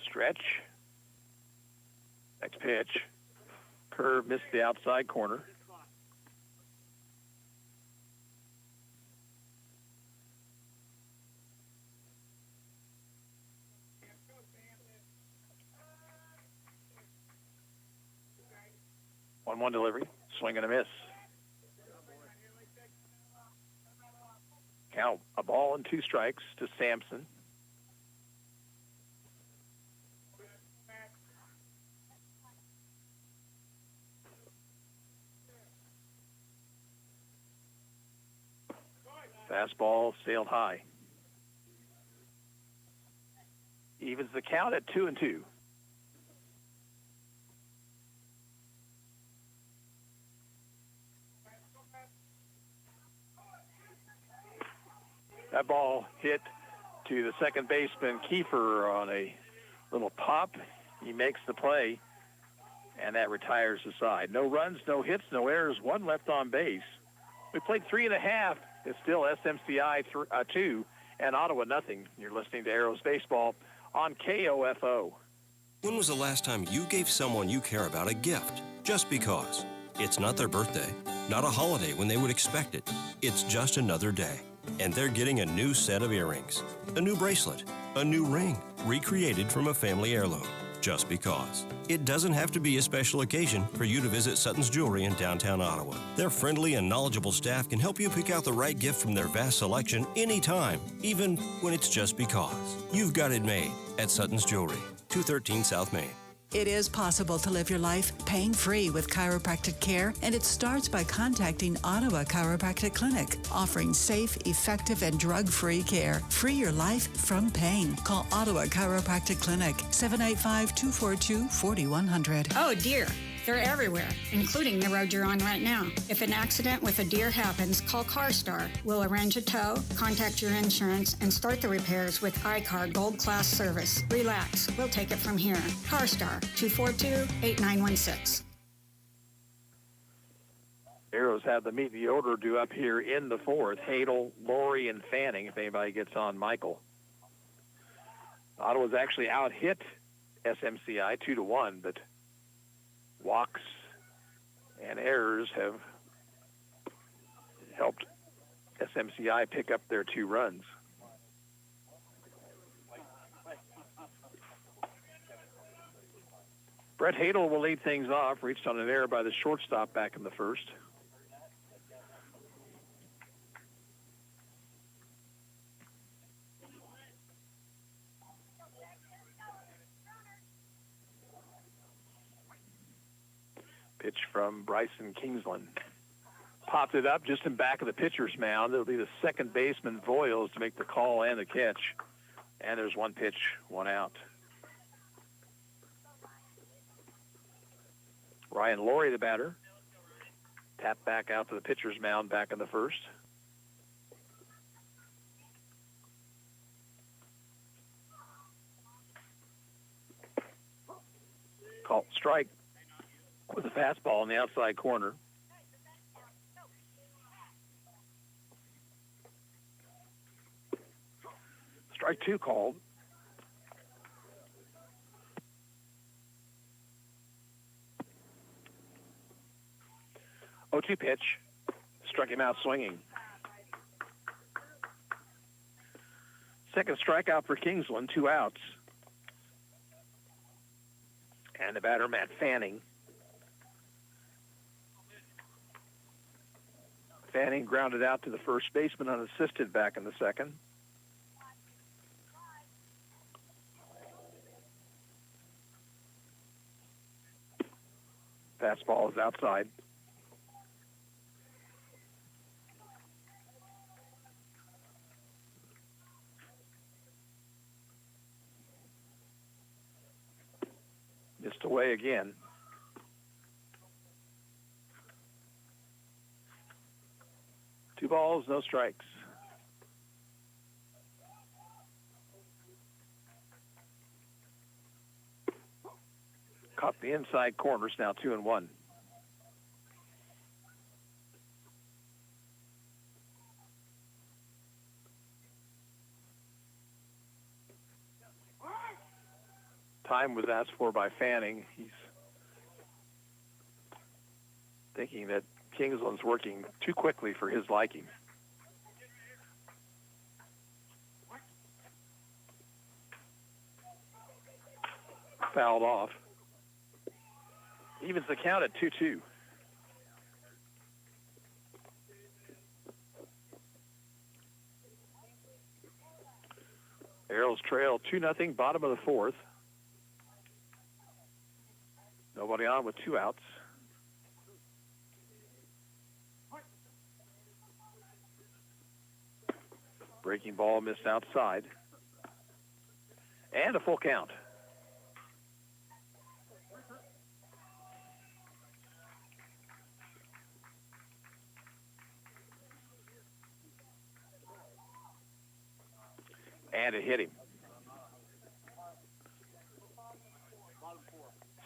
Stretch. Next pitch. Curve missed the outside corner. One delivery, swing and a miss. Count a ball and 2 strikes to Sampson. Fastball sailed high. Evens the count at 2-2. That ball hit to the second baseman, Kiefer, on a little pop. He makes the play, and that retires the side. No runs, no hits, no errors, 1 left on base. We played 3.5. It's still SMCI 2 and Ottawa nothing. You're listening to Arrows Baseball on KOFO. When was the last time you gave someone you care about a gift just because? It's not their birthday, not a holiday when they would expect it. It's just another day. And they're getting a new set of earrings, a new bracelet, a new ring, recreated from a family heirloom, just because. It doesn't have to be a special occasion for you to visit Sutton's Jewelry in downtown Ottawa. Their friendly and knowledgeable staff can help you pick out the right gift from their vast selection anytime, even when it's just because. You've got it made at Sutton's Jewelry, 213 South Main. It is possible to live your life pain-free with chiropractic care, and it starts by contacting Ottawa Chiropractic Clinic, offering safe, effective, and drug-free care. Free your life from pain. Call Ottawa Chiropractic Clinic, 785-242-4100. Oh, dear. They're everywhere, including the road you're on right now. If an accident with a deer happens, call CarStar. We'll arrange a tow, contact your insurance, and start the repairs with iCar Gold Class service. Relax. We'll take it from here. CarStar, 242-8916. Arrows have the meet the order due up here in the 4th. Hadel, Laurie, and Fanning, if anybody gets on Michael. Ottawa's actually out-hit SMCI 2-1, but walks and errors have helped SMCI pick up their 2 runs. Brett Hadel will lead things off, reached on an error by the shortstop back in the first. pitch from Bryson Kingsland. Popped it up just in back of the pitcher's mound. It'll be the second baseman, Voiles, to make the call and the catch. And there's one pitch, one out. Ryan Laurie, the batter. Tapped back out to the pitcher's mound back in the first. Called strike with a fastball in the outside corner. Strike two called. Oh, 2 pitch. Struck him out swinging. Second strikeout for Kingsland, 2 outs. And the batter, Matt Fanning. Fanning grounded out to the first baseman unassisted back in the second. Fastball is outside. Missed away again. Two balls, no strikes. Caught the inside corners, now 2-1. Time was asked for by Fanning. He's thinking that Kingsland's working too quickly for his liking. Fouled off. Evens the count at 2-2. Arrows trail 2-0, bottom of the fourth. Nobody on with 2 outs. Breaking ball missed outside. And a full count. And it hit him.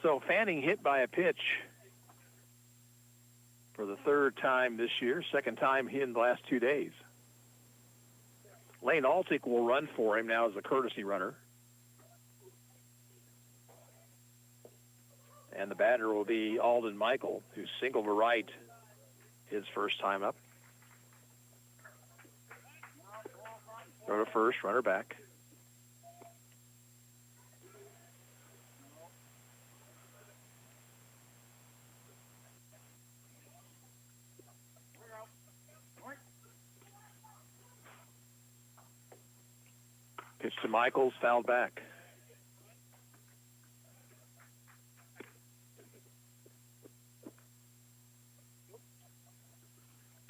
So Fanning hit by a pitch for the 3rd time this year, 2nd time in the last 2 days. Lane Altick will run for him now as a courtesy runner. And the batter will be Alden Michael, who singled to right his first time up. Throw to first, runner back. Pitch to Michaels, fouled back.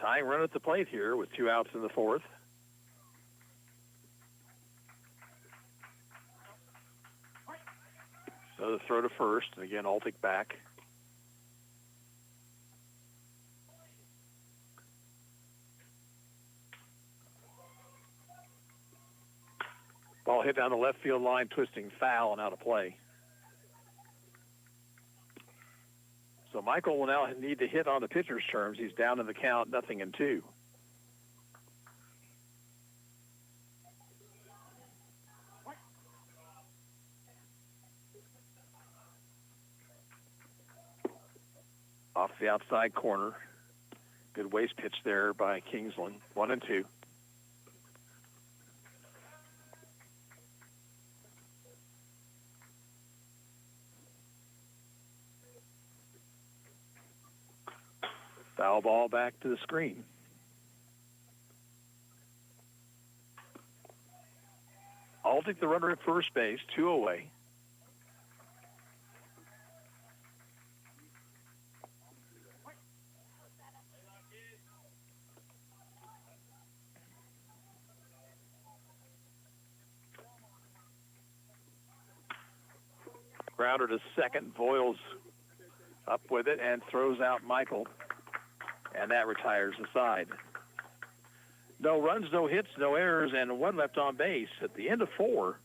Tying run at the plate here with 2 outs in the fourth. So the throw to first, and again, Altick back. Ball hit down the left field line, twisting foul and out of play. So Michael will now need to hit on the pitcher's terms. He's down in the count, 0-2. Off the outside corner. Good waste pitch there by Kingsland, 1-2. Foul ball back to the screen. Altick, the runner at first base, 2 away. Grounder to second. Voiles up with it and throws out Michael, and that retires the side. No runs, no hits, no errors, and one left on base. At the end of 4,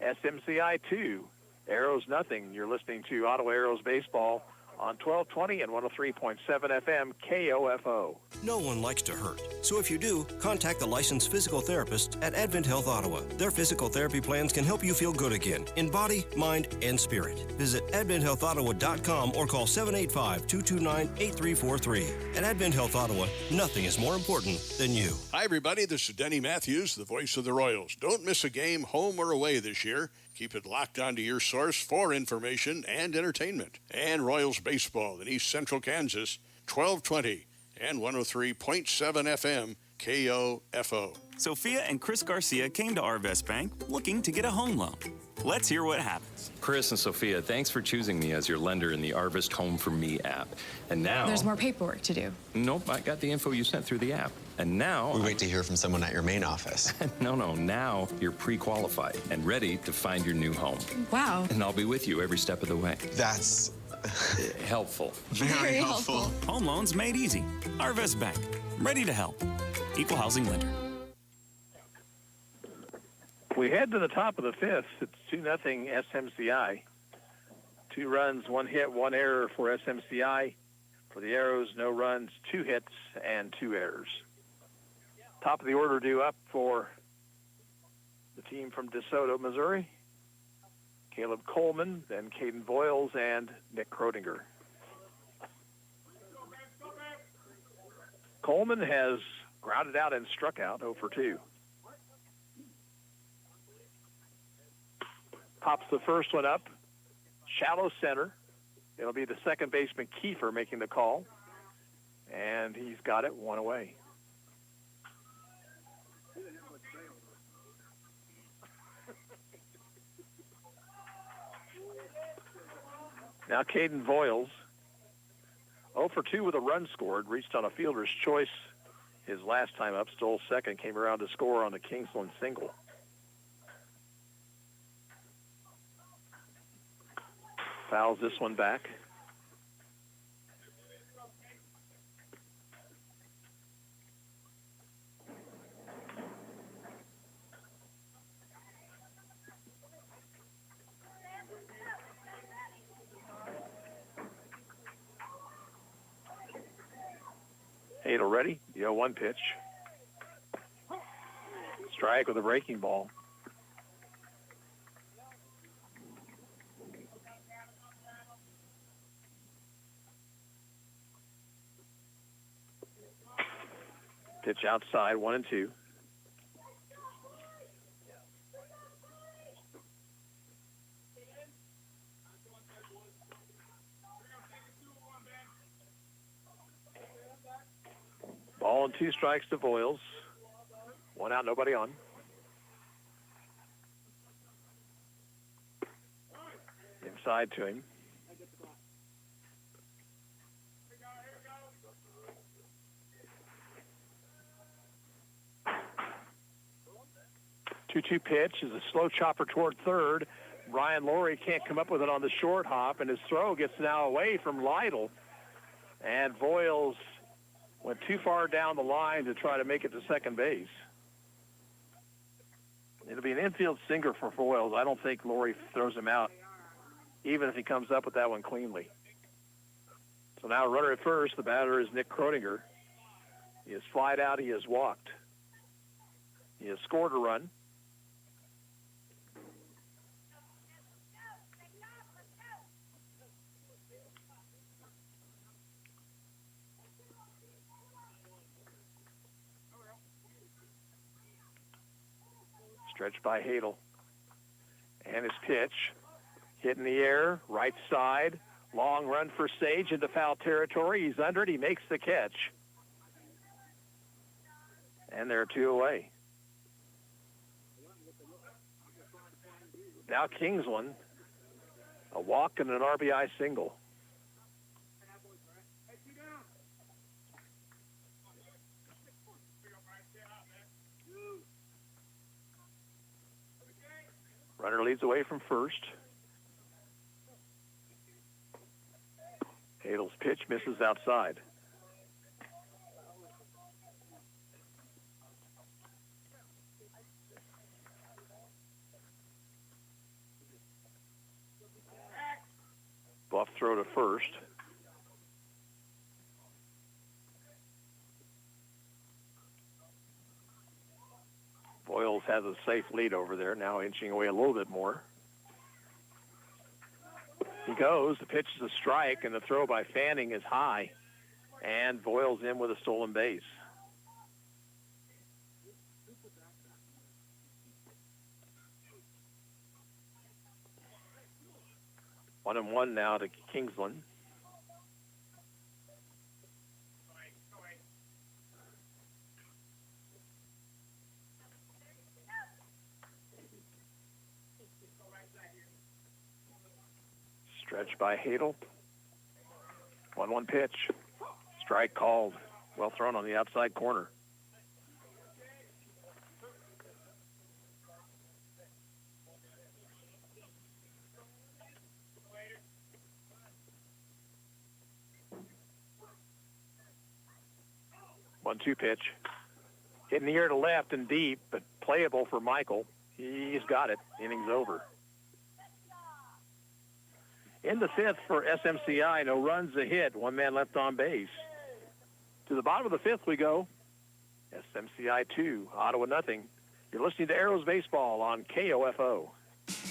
SMCI 2, Arrows nothing. You're listening to Ottawa Arrows Baseball on 1220 and 103.7 FM KOFO. No one likes to hurt. So if you do, contact the licensed physical therapist at Advent Health Ottawa. Their physical therapy plans can help you feel good again in body, mind, and spirit. Visit AdventHealthOttawa.com or call 785-229-8343. At Advent Health Ottawa, nothing is more important than you. Hi, everybody. This is Denny Matthews, the voice of the Royals. Don't miss a game, home or away, this year. Keep it locked onto your source for information and entertainment. And Royals baseball in East Central Kansas, 1220 and 103.7 FM KOFO. Sophia and Chris Garcia came to Arvest Bank looking to get a home loan. Let's hear what happens. Chris and Sophia, thanks for choosing me as your lender in the Arvest Home for Me app. And now... There's more paperwork to do. Nope, I got the info you sent through the app. And now... We wait to hear from someone at your main office. No, now you're pre-qualified and ready to find your new home. Wow. And I'll be with you every step of the way. That's... helpful. Very helpful. Home loans made easy. Arvest Bank. Ready to help. Equal housing lender. We head to the top of the 5th. It's 2-0 SMCI. 2 runs, 1 hit, 1 error for SMCI. For the Arrows, no runs, 2 hits, and 2 errors. Top of the order due up for the team from DeSoto, Missouri. Caleb Coleman, then Caden Voiles, and Nick Croninger. Coleman has grounded out and struck out 0 for 2. Pops the first one up, shallow center. It'll be the second baseman Kiefer making the call, and he's got it 1 away. Now Caden Voiles, 0 for 2 with a run scored, reached on a fielder's choice his last time up, stole second, came around to score on the Kingsland single. Fouls this one back. Hadel ready. The 0-1 pitch. Strike with a breaking ball. Pitch outside, 1-2. Ball and 2 strikes to Voiles. 1 out, nobody on. Inside to him. Two-two pitch is a slow chopper toward third. Ryan Laurie can't come up with it on the short hop, and his throw gets now away from Lytle. And Voiles went too far down the line to try to make it to second base. It'll be an infield sinker for Voiles. I don't think Laurie throws him out, even if he comes up with that one cleanly. So now runner at first. The batter is Nick Croninger. He has flied out. He has walked. He has scored a run. Stretched by Hadel. And his pitch. Hit in the air, right side. Long run for Sage into foul territory. He's under it. He makes the catch. And they're 2 away. Now Kingsland. A walk and an RBI single. Runner leads away from first. Hadel's pitch misses outside. Buff throw to first. Boyles has a safe lead over there, now inching away a little bit more. He goes, the pitch is a strike, and the throw by Fanning is high, and Boyles in with a stolen base. One and one now to Kingsland. Stretch by Hadel. 1-1 pitch. Strike called. Well thrown on the outside corner. One-two pitch. Hit in the air to left and deep, but playable for Michael. He's got it. Inning's over. In the fifth for SMCI, no runs, a hit, one man left on base. To the bottom of the fifth we go. SMCI 2, Ottawa nothing. You're listening to Arrows Baseball on KOFO.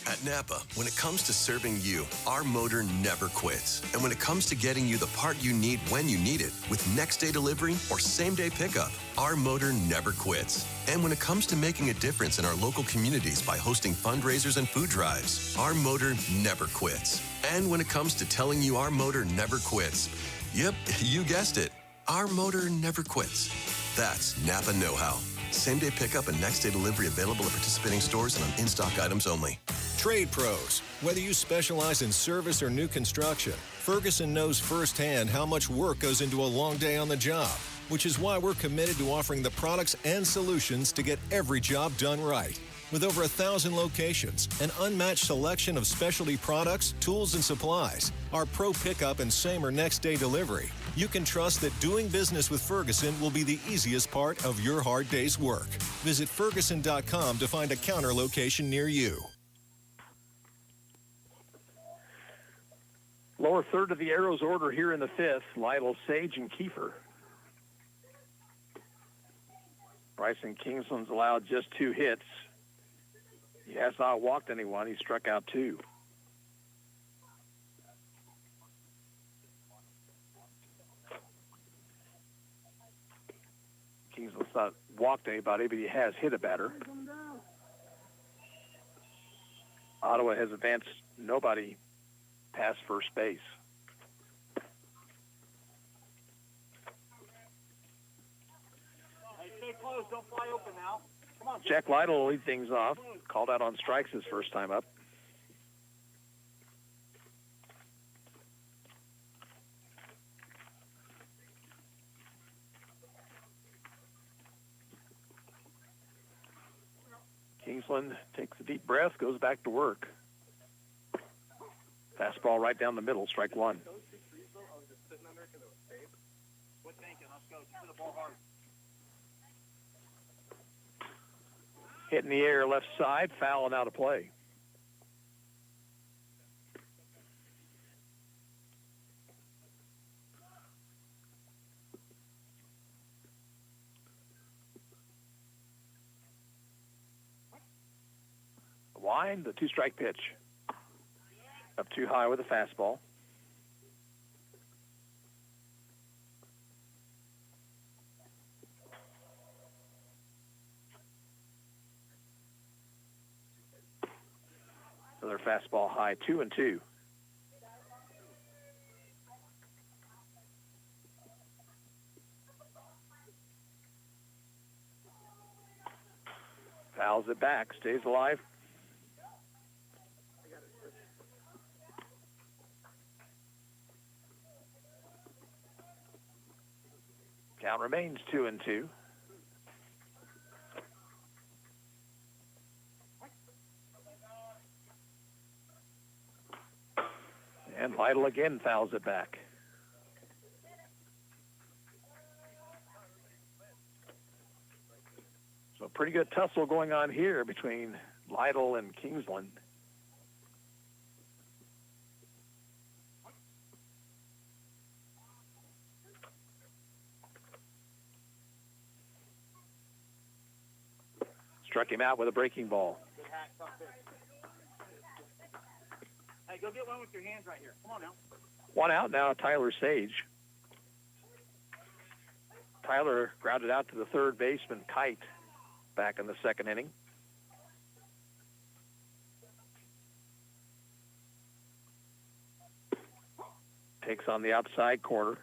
At Napa, when it comes to serving you, our motor never quits. And when it comes to getting you the part you need when you need it, with next-day delivery or same-day pickup, our motor never quits. And when it comes to making a difference in our local communities by hosting fundraisers and food drives, our motor never quits. And when it comes to telling you our motor never quits, yep, you guessed it, our motor never quits. That's Napa know-how. Same-day pickup and next-day delivery available at participating stores and on in-stock items only. Trade pros. Whether you specialize in service or new construction, Ferguson knows firsthand how much work goes into a long day on the job, which is why we're committed to offering the products and solutions to get every job done right. With over 1,000 locations, an unmatched selection of specialty products, tools, and supplies, our pro pickup and same or next day delivery, you can trust that doing business with Ferguson will be the easiest part of your hard day's work. Visit Ferguson.com to find a counter location near you. Lower third of the Arrows order here in the fifth, Lytle, Sage, and Kiefer. Bryson Kingsland's allowed just 2 hits. He has not walked anyone. He struck out 2. Kingsland's not walked anybody, but he has hit a batter. Ottawa has advanced nobody past first base. Hey, stay close. Don't fly open now. Come on. Jack Lytle will lead things off. Called out on strikes his first time up. Kingsland takes a deep breath, goes back to work. Fastball right down the middle, strike 1. Hit in the air left side, foul and out of play. Wind, the 2-strike pitch. Up too high with a fastball. Another fastball high, 2-2. Fouls it back, stays alive. Count remains 2-2. And Lytle again fouls it back. pretty good tussle going on here between Hadel and Kingsland. Struck him out with a breaking ball. Good hack, tough pitch. Hey, go get one with your hands right here. Come on now. One out now, Tyler Sage. Tyler grounded out to the third baseman, Kite, back in the second inning. Takes on the outside corner.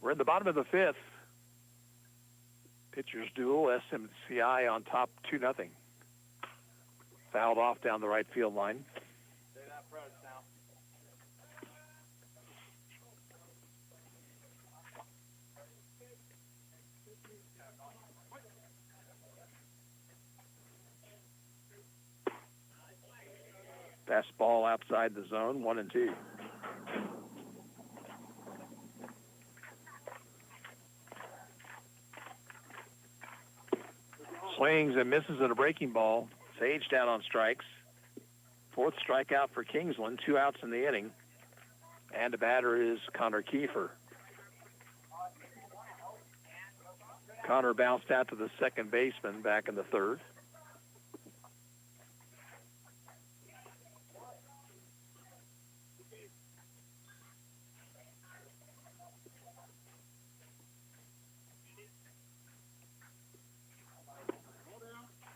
We're in the bottom of the fifth. Pitchers duel, SMCI on top 2-0. Fouled off down the right field line. Stay that approach now. Fastball outside the zone, 1-2. Swings and misses at a breaking ball. Sage down on strikes. Fourth strikeout for Kingsland, 2 outs in the inning. And the batter is Connor Kiefer. Connor bounced out to the second baseman back in the third.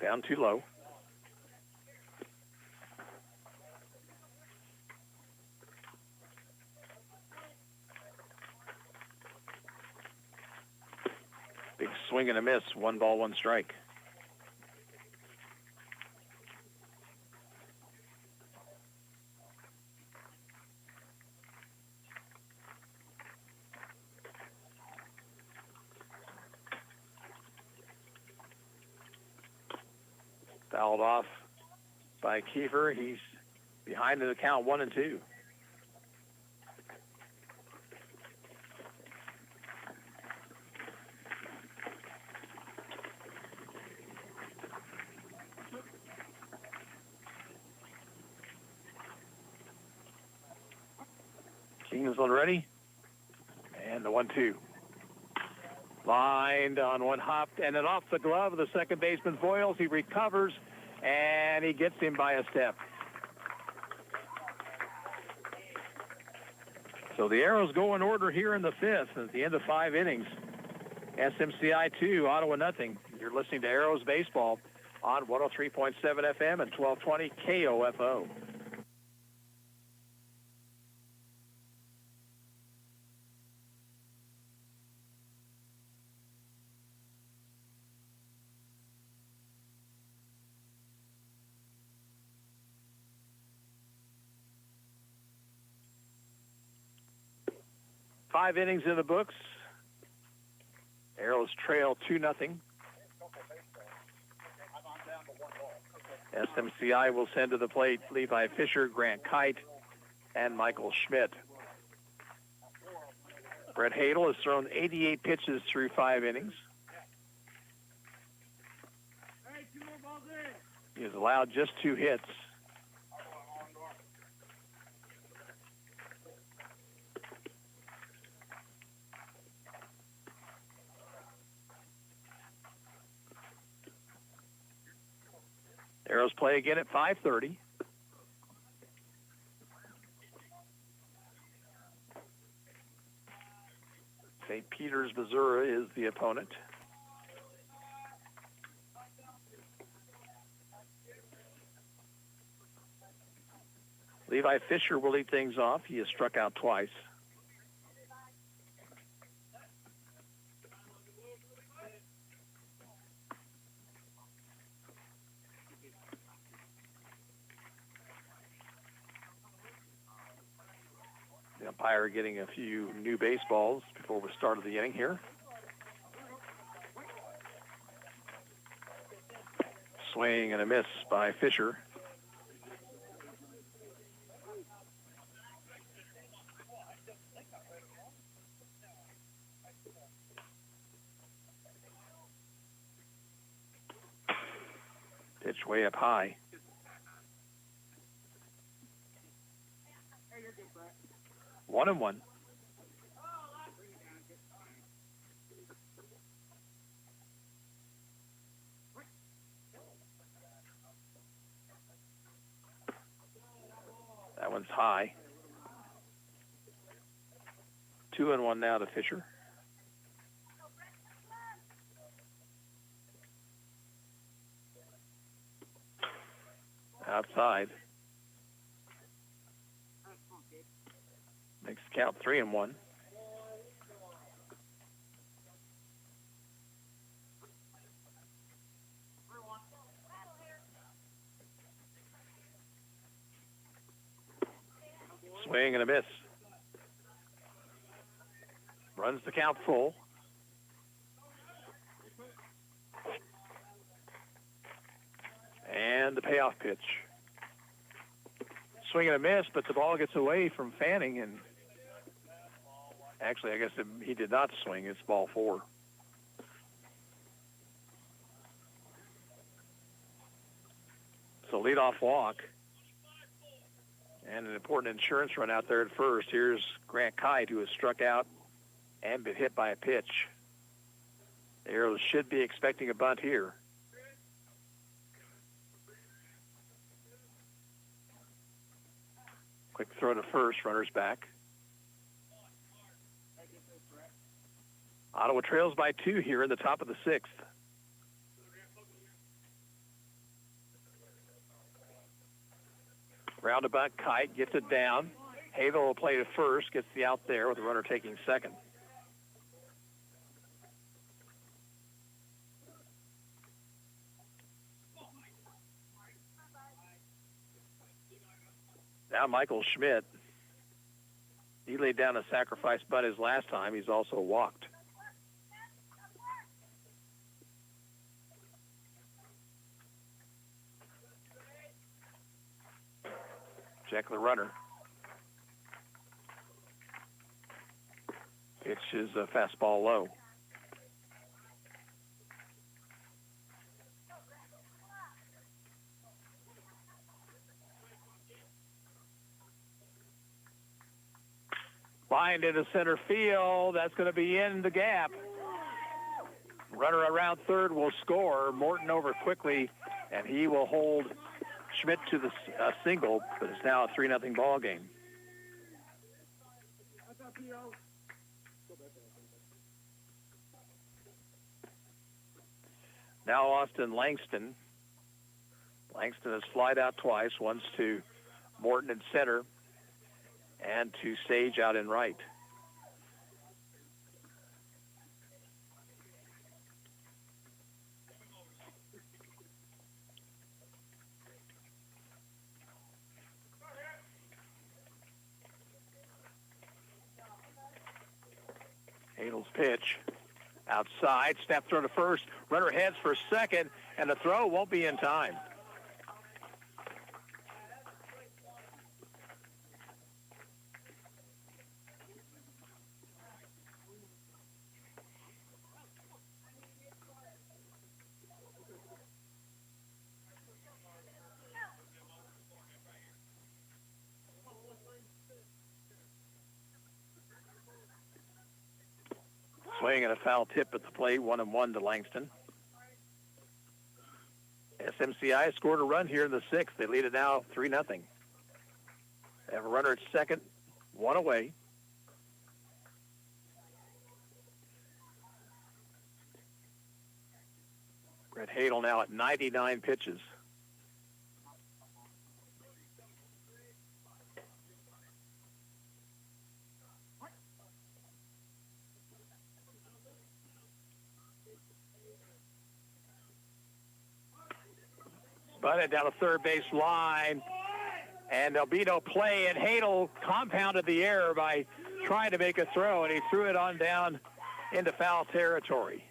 Down too low. Big swing and a miss. 1 ball, 1 strike. Fouled off by Kiefer. He's behind in the count, 1-2. Kingsland ready. And the 1-2. Lined on one hop, and then off the glove of the second baseman, Voiles. He recovers, and he gets him by a step. So the Arrows go in order here in the fifth at the end of 5 innings. SMCI 2, Ottawa nothing. You're listening to Arrows Baseball on 103.7 FM and 1220 KOFO. Five innings in the books. Arrows trail 2-0. SMCI will send to the plate Levi Fisher, Grant Kite, and Michael Schmidt. Brett Hadel has thrown 88 pitches through 5 innings. He has allowed just 2 hits. Arrows play again at 5:30. St. Peter's, Missouri is the opponent. Levi Fisher will lead things off. He has struck out twice. The umpire getting a few new baseballs before we started the inning here. Swing and a miss by Fisher. Pitch way up high. One and one. That one's high. 2-1 now to Fisher. Outside. Makes the count 3-1. Swing and a miss. Runs the count full. And the payoff pitch. Swing and a miss, but the ball gets away from Fanning, and actually, I guess he did not swing. It's ball 4. So leadoff walk. And an important insurance run out there at first. Here's Grant Kite, who has struck out and been hit by a pitch. The Arrows should be expecting a bunt here. Quick throw to first, runners back. Ottawa trails by 2 here in the top of the 6th. Roundabout, Kite gets it down. Hadel will play to first, gets the out there with the runner taking second. Now Michael Schmidt. He laid down a sacrifice bunt his last time. He's also walked. Check the runner. Pitch is a fastball low. Lined into center field. That's going to be in the gap. Runner around third will score. Morton over quickly, and he will hold Schmidt to the single, but it's now a 3-0 ball game. Now Austin Langston. Langston has flied out twice, once to Morton in center and to Sage out in right. Hadel's pitch. Outside, snap throw to first. Runner heads for second, and the throw won't be in time. Swing and a foul tip at the plate, 1-1 to Langston. SMCI scored a run here in the 6th. They lead it now 3-0. They have a runner at second, one away. Brett Hadel now at 99 pitches. Bunted down the third base line, and there'll be no play, and Hadel compounded the error by trying to make a throw, and he threw it on down into foul territory.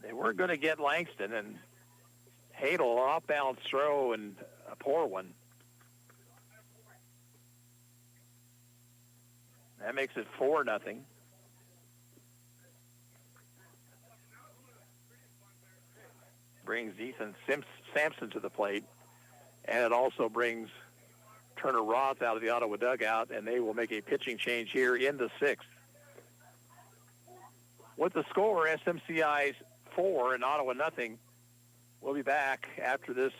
They weren't going to get Langston, and Hadel off-balance throw and a poor one. That makes it 4-0. brings Ethan Sampson to the plate, and it also brings Turner Roth out of the Ottawa dugout, and they will make a pitching change here in the sixth. With the score, SMCI's 4 and Ottawa nothing. We'll be back after this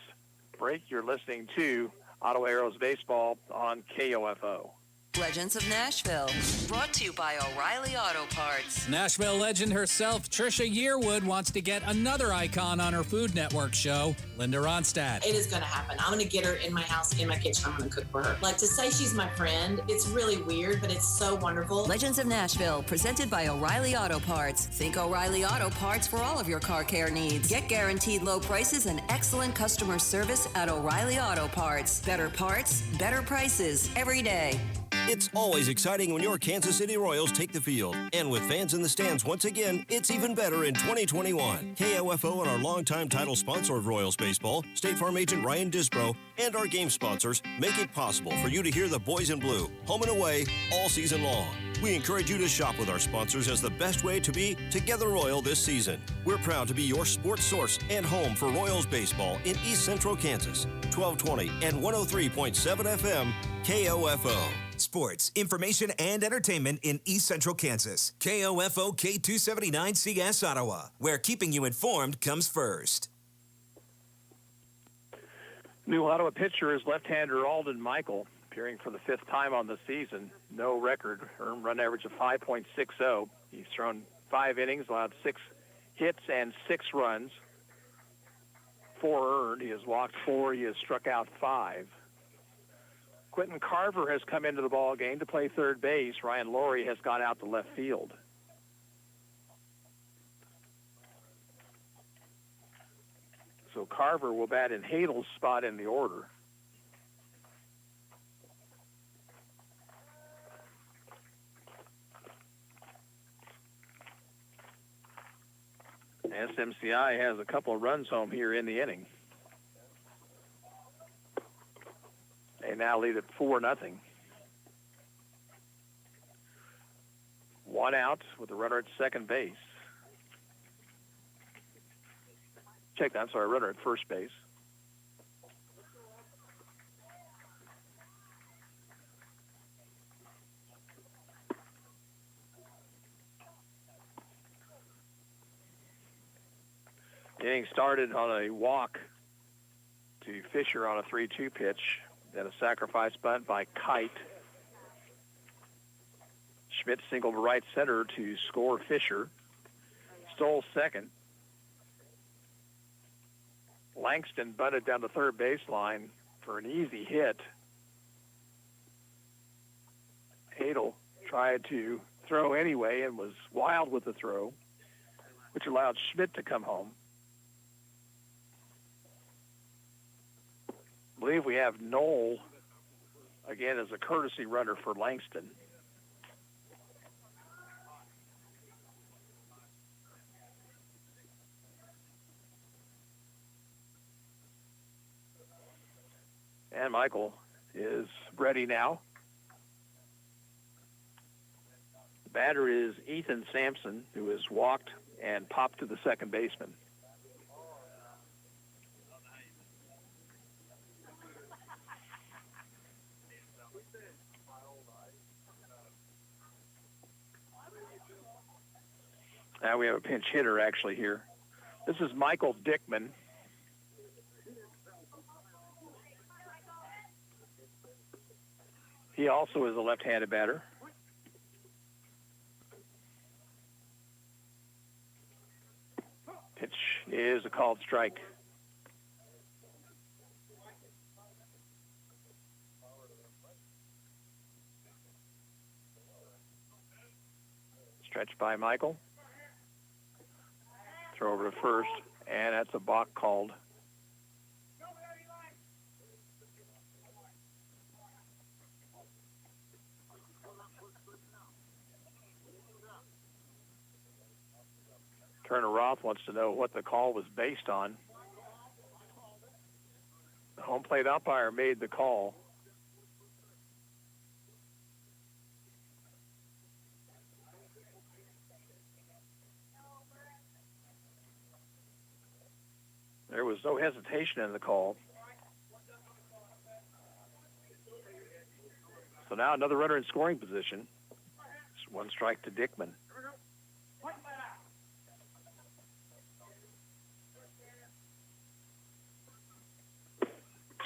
break. You're listening to Ottawa Arrows Baseball on KOFO. Legends of Nashville, brought to you by O'Reilly Auto Parts. Nashville legend herself, Trisha Yearwood, wants to get another icon on her Food Network show, Linda Ronstadt. It is going to happen. I'm going to get her in my house, in my kitchen. I'm going to cook for her. Like, to say she's my friend, it's really weird, but it's so wonderful. Legends of Nashville, presented by O'Reilly Auto Parts. Think O'Reilly Auto Parts for all of your car care needs. Get guaranteed low prices and excellent customer service at O'Reilly Auto Parts. Better parts, better prices, every day. It's always exciting when your Kansas City Royals take the field. And with fans in the stands once again, it's even better in 2021. KOFO and our longtime title sponsor of Royals baseball, State Farm agent Ryan Disbro, and our game sponsors make it possible for you to hear the boys in blue, home and away, all season long. We encourage you to shop with our sponsors as the best way to be Together Royal this season. We're proud to be your sports source and home for Royals baseball in East Central Kansas. 1220 and 103.7 FM, KOFO. Sports, information, and entertainment in East Central Kansas. KOFO K279CS Ottawa, where keeping you informed comes first. New Ottawa pitcher is left-hander Alden Michael, appearing for the 5th time on the season. No record, earned run average of 5.60. He's thrown 5 innings, allowed 6 hits and 6 runs. 4 earned. He has walked 4. He has struck out 5. Quentin Carver has come into the ball game to play third base. Ryan Laurie has gone out to left field. So Carver will bat in Hadel's spot in the order. SMCI has a couple of runs home here in the inning. They now lead at 4-0. 1 out with a runner at second base. Runner at first base. The inning started on a walk to Fisher on a 3-2 pitch. Then a sacrifice bunt by Kite. Schmidt singled to right center to score Fisher. Stole second. Langston bunted down the third baseline for an easy hit. Hadel tried to throw anyway and was wild with the throw, which allowed Schmidt to come home. I believe we have Knoll again as a courtesy runner for Langston. And Michael is ready now. The batter is Ethan Sampson, who has walked and popped to the second baseman. Now we have a pinch hitter actually here. This is Michael Dickman. He also is a left-handed batter. Pitch is a called strike. Stretch by Michael. Throw over to first, and that's a balk called. Turner Roth wants to know what the call was based on. The home plate umpire made the call. was no hesitation in the call. So now another runner in scoring position. It's one strike to Dickman.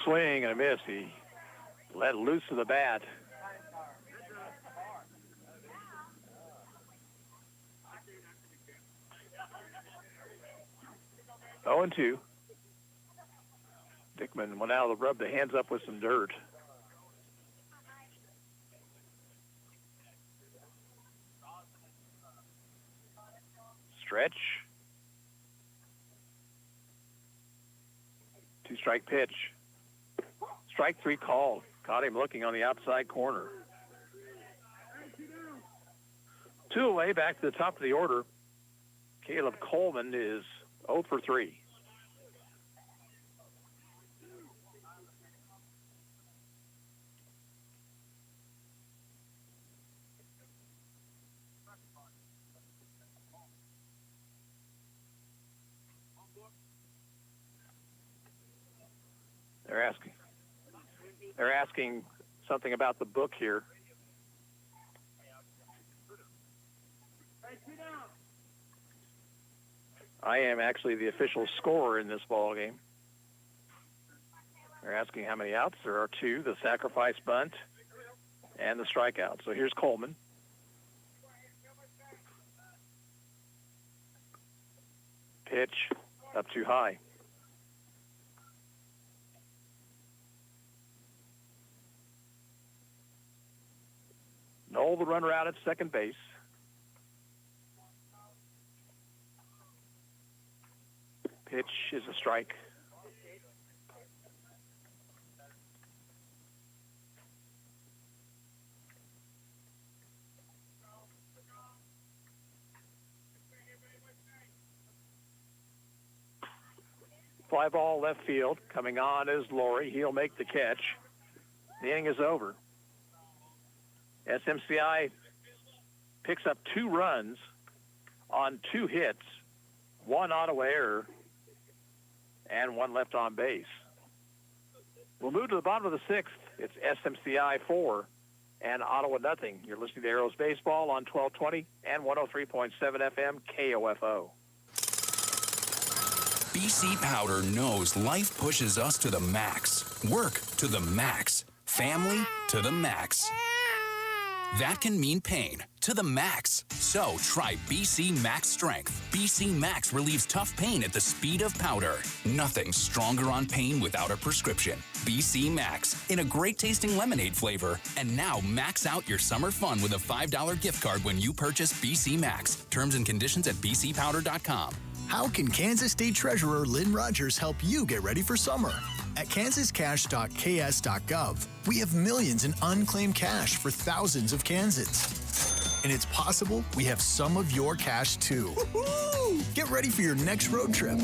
Swing and a miss. He let loose of the bat. Oh, and 2. Dickman went out of the rub the hands up with some dirt. Stretch. 2-strike pitch. Strike 3 called. Caught him looking on the outside corner. 2 away, back to the top of the order. Caleb Coleman is 0 for 3. They're asking something about the book here. I am actually the official scorer in this ball game. They're asking how many outs. There are 2, the sacrifice bunt and the strikeout. So here's Coleman. Pitch up too high. Knoll, the runner out at second base. Pitch is a strike. Fly ball left field. Coming on is Laurie. He'll make the catch. The inning is over. SMCI picks up 2 runs on 2 hits, 1 Ottawa error, and 1 left on base. We'll move to the bottom of the 6th. It's SMCI 4 and Ottawa nothing. You're listening to Arrows Baseball on 1220 and 103.7 FM KOFO. BC Powder knows life pushes us to the max. Work to the max. Family to the max. That can mean pain to the max. So try BC Max Strength. BC Max relieves tough pain at the speed of powder. Nothing stronger on pain without a prescription. BC Max in a great tasting lemonade flavor. And now max out your summer fun with a $5 gift card when you purchase BC Max. Terms and conditions at bcpowder.com. How can Kansas State Treasurer Lynn Rogers help you get ready for summer? At kansascash.ks.gov, we have millions in unclaimed cash for thousands of Kansans. And it's possible we have some of your cash too. Woo-hoo! Get ready for your next road trip,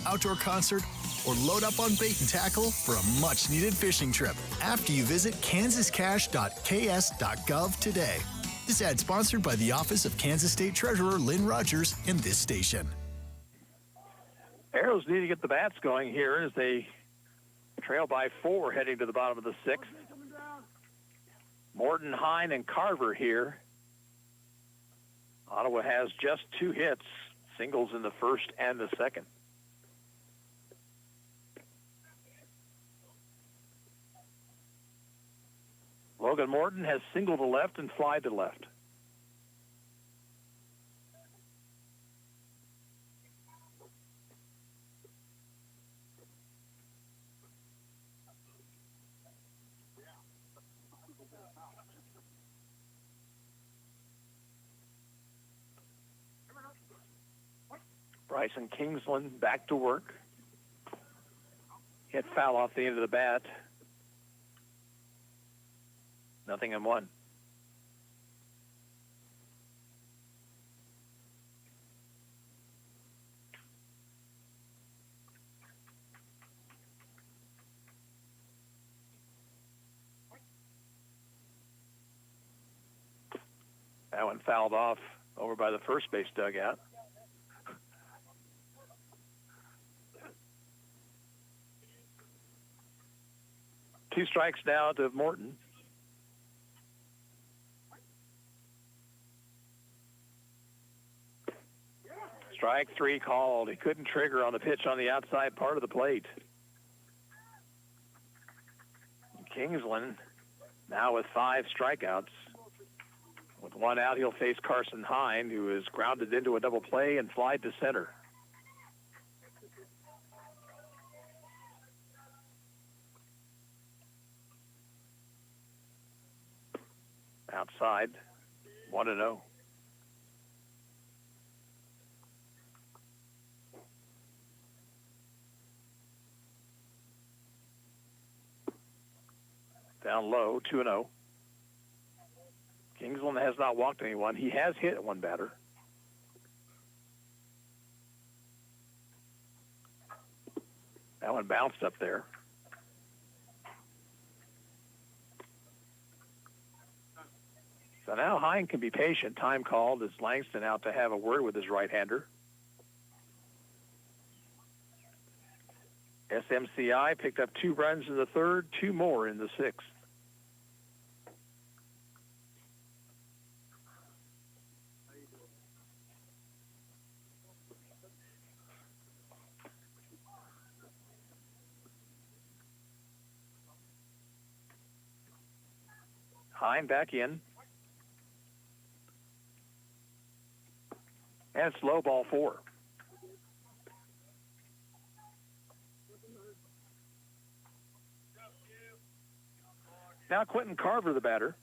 outdoor concert, or load up on bait and tackle for a much-needed fishing trip after you visit kansascash.ks.gov today. This ad sponsored by the Office of Kansas State Treasurer Lynn Rogers and this station. Arrows need to get the bats going here as they trail by 4 heading to the bottom of the 6th. Morton, Hine, and Carver here. Ottawa has just 2 hits, singles in the first and the second. Logan Morton has singled to left and fly to left. Bryson Kingsland back to work. Hit foul off the end of the bat. 0-1. That one fouled off over by the first base dugout. 2 strikes now to Morton. Strike 3 called. He couldn't trigger on the pitch on the outside part of the plate. Kingsland now with 5 strikeouts. With 1 out, he'll face Carson Hine, who is grounded into a double play and flied to center. Outside, 1-0. Down low, 2-0. Kingsland has not walked anyone. He has hit 1 batter. That one bounced up there. So now Hine can be patient. Time called as Langston out to have a word with his right-hander. SMCI picked up 2 runs in the 3rd, 2 more in the 6th. Hine back in. And it's low, ball 4. Now Quentin Carver, the batter.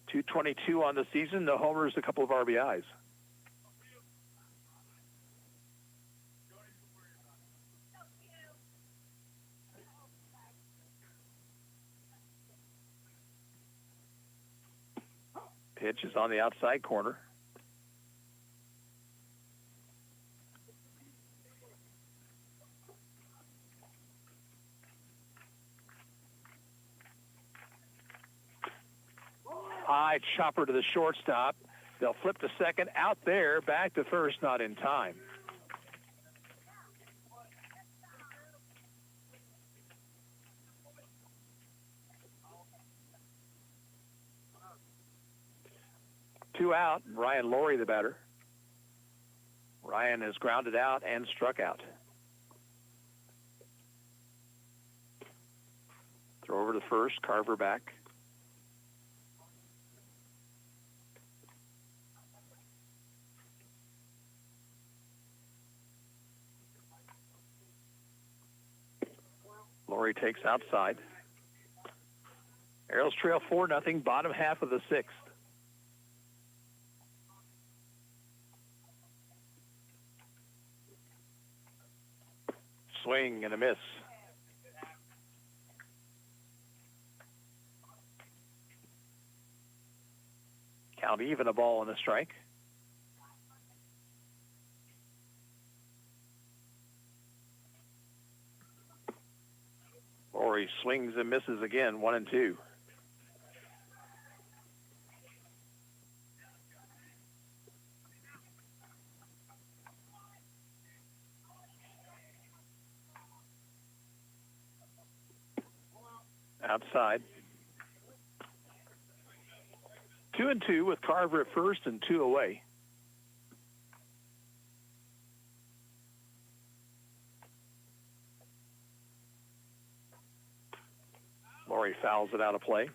222 on the season, no homers, a couple of RBIs. Pitch is on the outside corner. High chopper to the shortstop. They'll flip to second. Out there, back to first, not in time. Two out, Ryan Laurie, the batter. Ryan is grounded out and struck out. Throw over to first, Carver back. Laurie takes outside. Arrows trail 4-0, bottom half of the 6th. Swing and a miss. Count even, a ball and a strike. Laurie swings and misses again, 1-2. Outside. 2-2 with Carver at first and 2 away. Laurie fouls it out of play.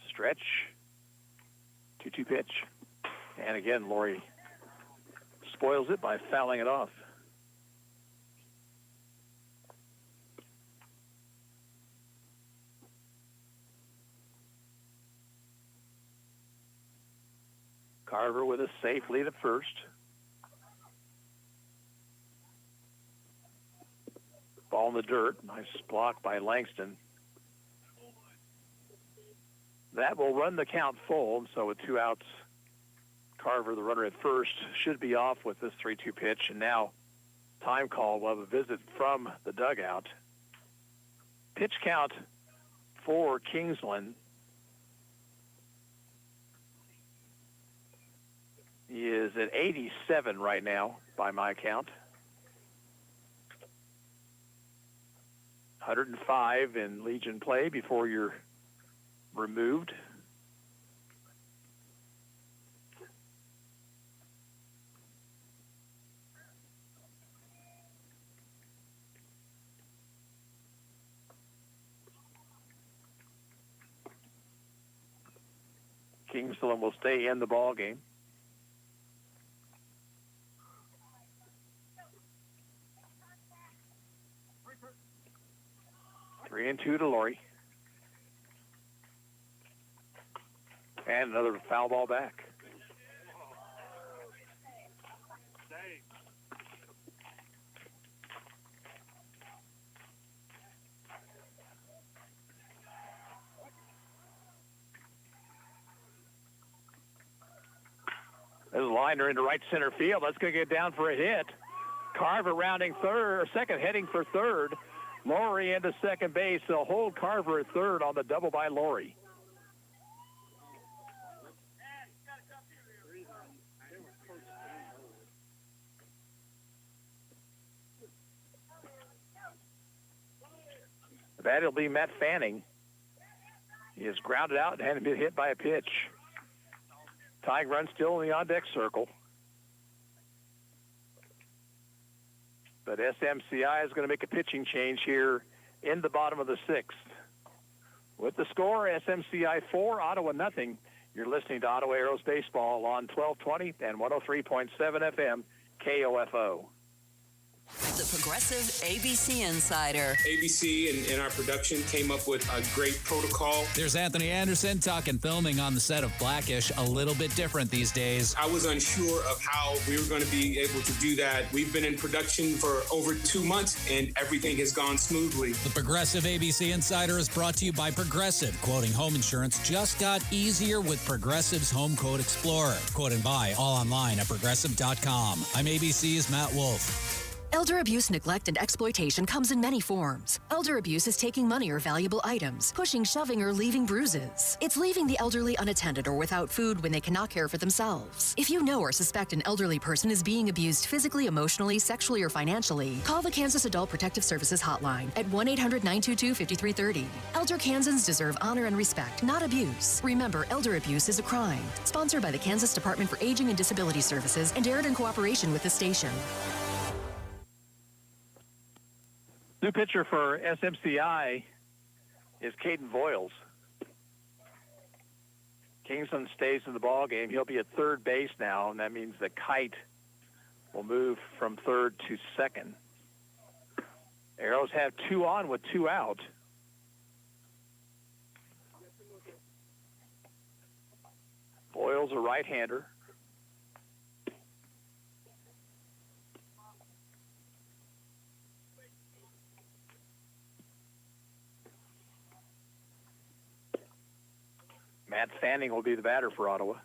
Stretch. 2-2 pitch. And again, Laurie spoils it by fouling it off. Carver with a safe lead at first. Ball in the dirt. Nice block by Langston. That will run the count full, so with 2 outs, Carver, the runner at first, should be off with this 3-2 pitch. And now, time call. We'll have a visit from the dugout. Pitch count for Kingsland. He is at 87 right now, by my count. 105 in Legion play before you're removed. Kingsland will stay in the ball game. Three and two to Laurie. And another foul ball back. There's a liner into right center field. That's going to get down for a hit. Carver rounding second, heading for third. Laurie into second base. They'll hold Carver at third on the double by Laurie. That'll be Matt Fanning. He is grounded out and hadn't been hit by a pitch. Tying run still in the on-deck circle. But SMCI is going to make a pitching change here in the bottom of the sixth. With the score, SMCI 4, Ottawa nothing. You're listening to Ottawa Aeros Baseball on 1220 and 103.7 FM KOFO. The Progressive ABC Insider. ABC and our production came up with a great protocol. There's Anthony Anderson talking filming on the set of Blackish, a little bit different these days. I was unsure of how we were going to be able to do that. We've been in production for over 2 months and everything has gone smoothly. The Progressive ABC Insider is brought to you by Progressive. Quoting home insurance just got easier with Progressive's Home Quote Explorer. Quote and buy all online at progressive.com. I'm ABC's Matt Wolf. Elder abuse, neglect, and exploitation comes in many forms. Elder abuse is taking money or valuable items, pushing, shoving, or leaving bruises. It's leaving the elderly unattended or without food when they cannot care for themselves. If you know or suspect an elderly person is being abused physically, emotionally, sexually, or financially, call the Kansas Adult Protective Services Hotline at 1-800-922-5330. Elder Kansans deserve honor and respect, not abuse. Remember, elder abuse is a crime. Sponsored by the Kansas Department for Aging and Disability Services and aired in cooperation with the station. New pitcher for SMCI is Caden Voiles. Kingsland stays in the ball game. He'll be at third base now, and that means that Kite will move from third to second. Arrows have 2 on with 2 out. Voiles a right-hander. Matt Fanning will be the batter for Ottawa.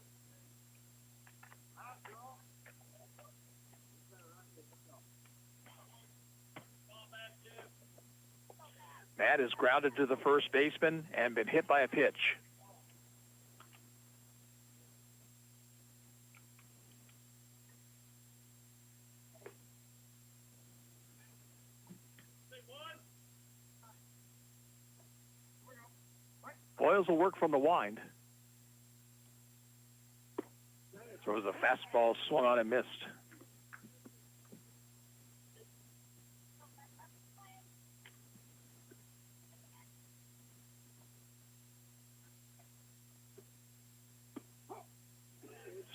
Matt is grounded to the first baseman and been hit by a pitch. Voiles will work from the wind. Throws a fastball, swung on and missed.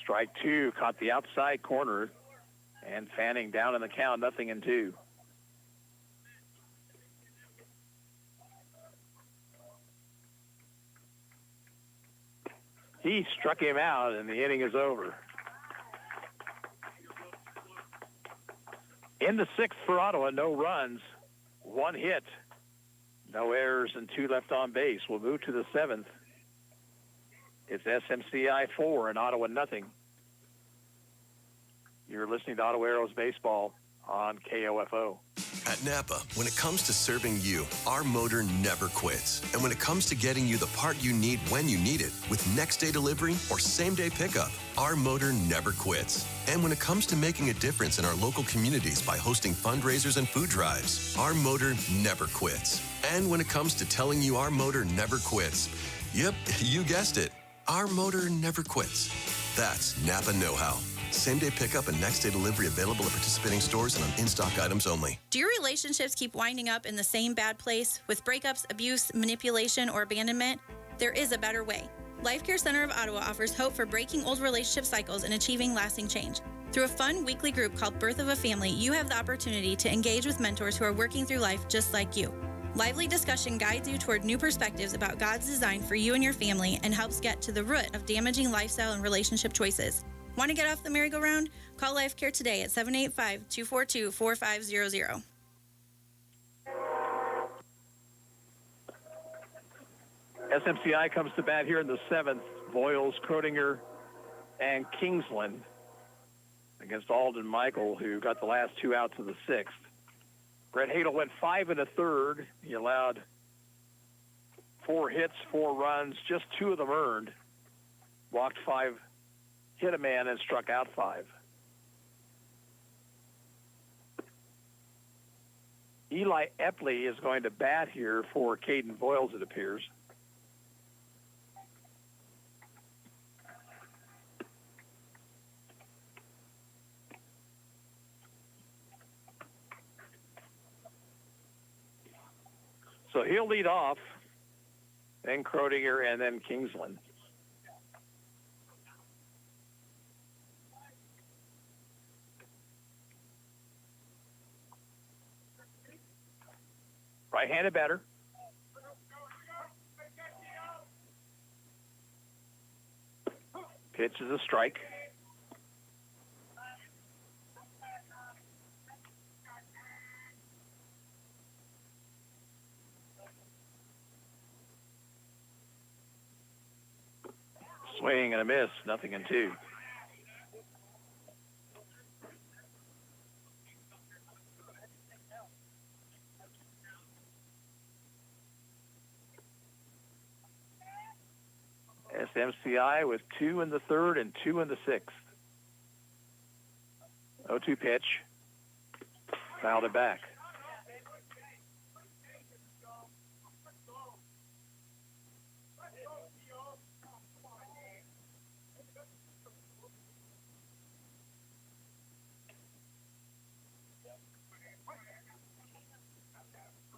Strike 2, caught the outside corner, and Fanning down in the count, 0-2. He struck him out, and the inning is over. In the sixth for Ottawa, no runs, 1 hit, no errors, and 2 left on base. We'll move to the seventh. It's SMCI 4 and Ottawa nothing. You're listening to Ottawa Aeros Baseball on KOFO. At Napa, when it comes to serving you, our motor never quits. And when it comes to getting you the part you need when you need it, with next-day delivery or same-day pickup, our motor never quits. And when it comes to making a difference in our local communities by hosting fundraisers and food drives, our motor never quits. And when it comes to telling you our motor never quits, yep, you guessed it, our motor never quits. That's Napa know-how. Same-day pickup and next-day delivery available at participating stores and on in-stock items only. Do your relationships keep winding up in the same bad place with breakups, abuse, manipulation, or abandonment? There is a better way. Life Care Center of Ottawa offers hope for breaking old relationship cycles and achieving lasting change. Through a fun weekly group called Birth of a Family, you have the opportunity to engage with mentors who are working through life just like you. Lively discussion guides you toward new perspectives about God's design for you and your family and helps get to the root of damaging lifestyle and relationship choices. Want to get off the merry-go-round? Call Life Care today at 785-242-4500. SMCI comes to bat here in the 7th. Voiles, Croninger, and Kingsland against Alden Michael, who got the last 2 outs of the 6th. Brett Hadel went 5 1/3. He allowed 4 hits, 4 runs, just 2 of them earned. Walked 5, hit a man, and struck out 5. Eli Epley is going to bat here for Caden Voiles, it appears. So he'll lead off, then Croninger, and then Kingsland. Right-handed batter. Pitch is a strike. Swing and a miss, 0-2. SMCI with 2 in the 3rd and 2 in the 6th. 0-2 pitch. Fouled it back.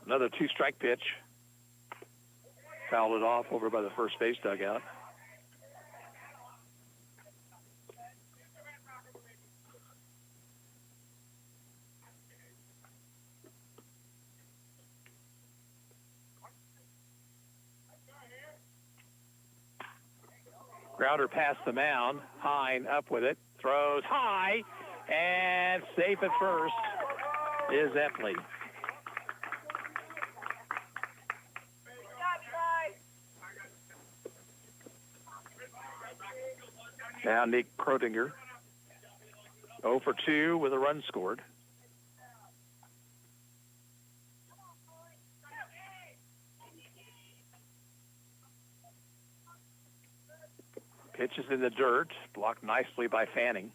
Another 2-strike pitch. Fouled it off over by the first base dugout. Grounder past the mound. Hine up with it. Throws high. And safe at first is Epley. Now Nick Croninger, 0 for 2 with a run scored. Pitch is in the dirt, blocked nicely by Fanning.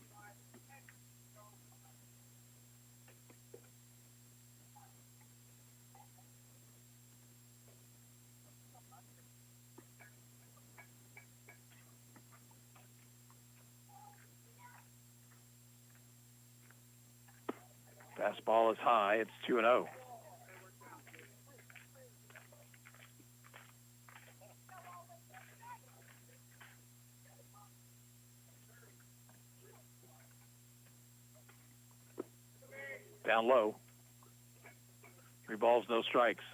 Fastball is high. It's 2-0. Down low. 3 balls, no strikes.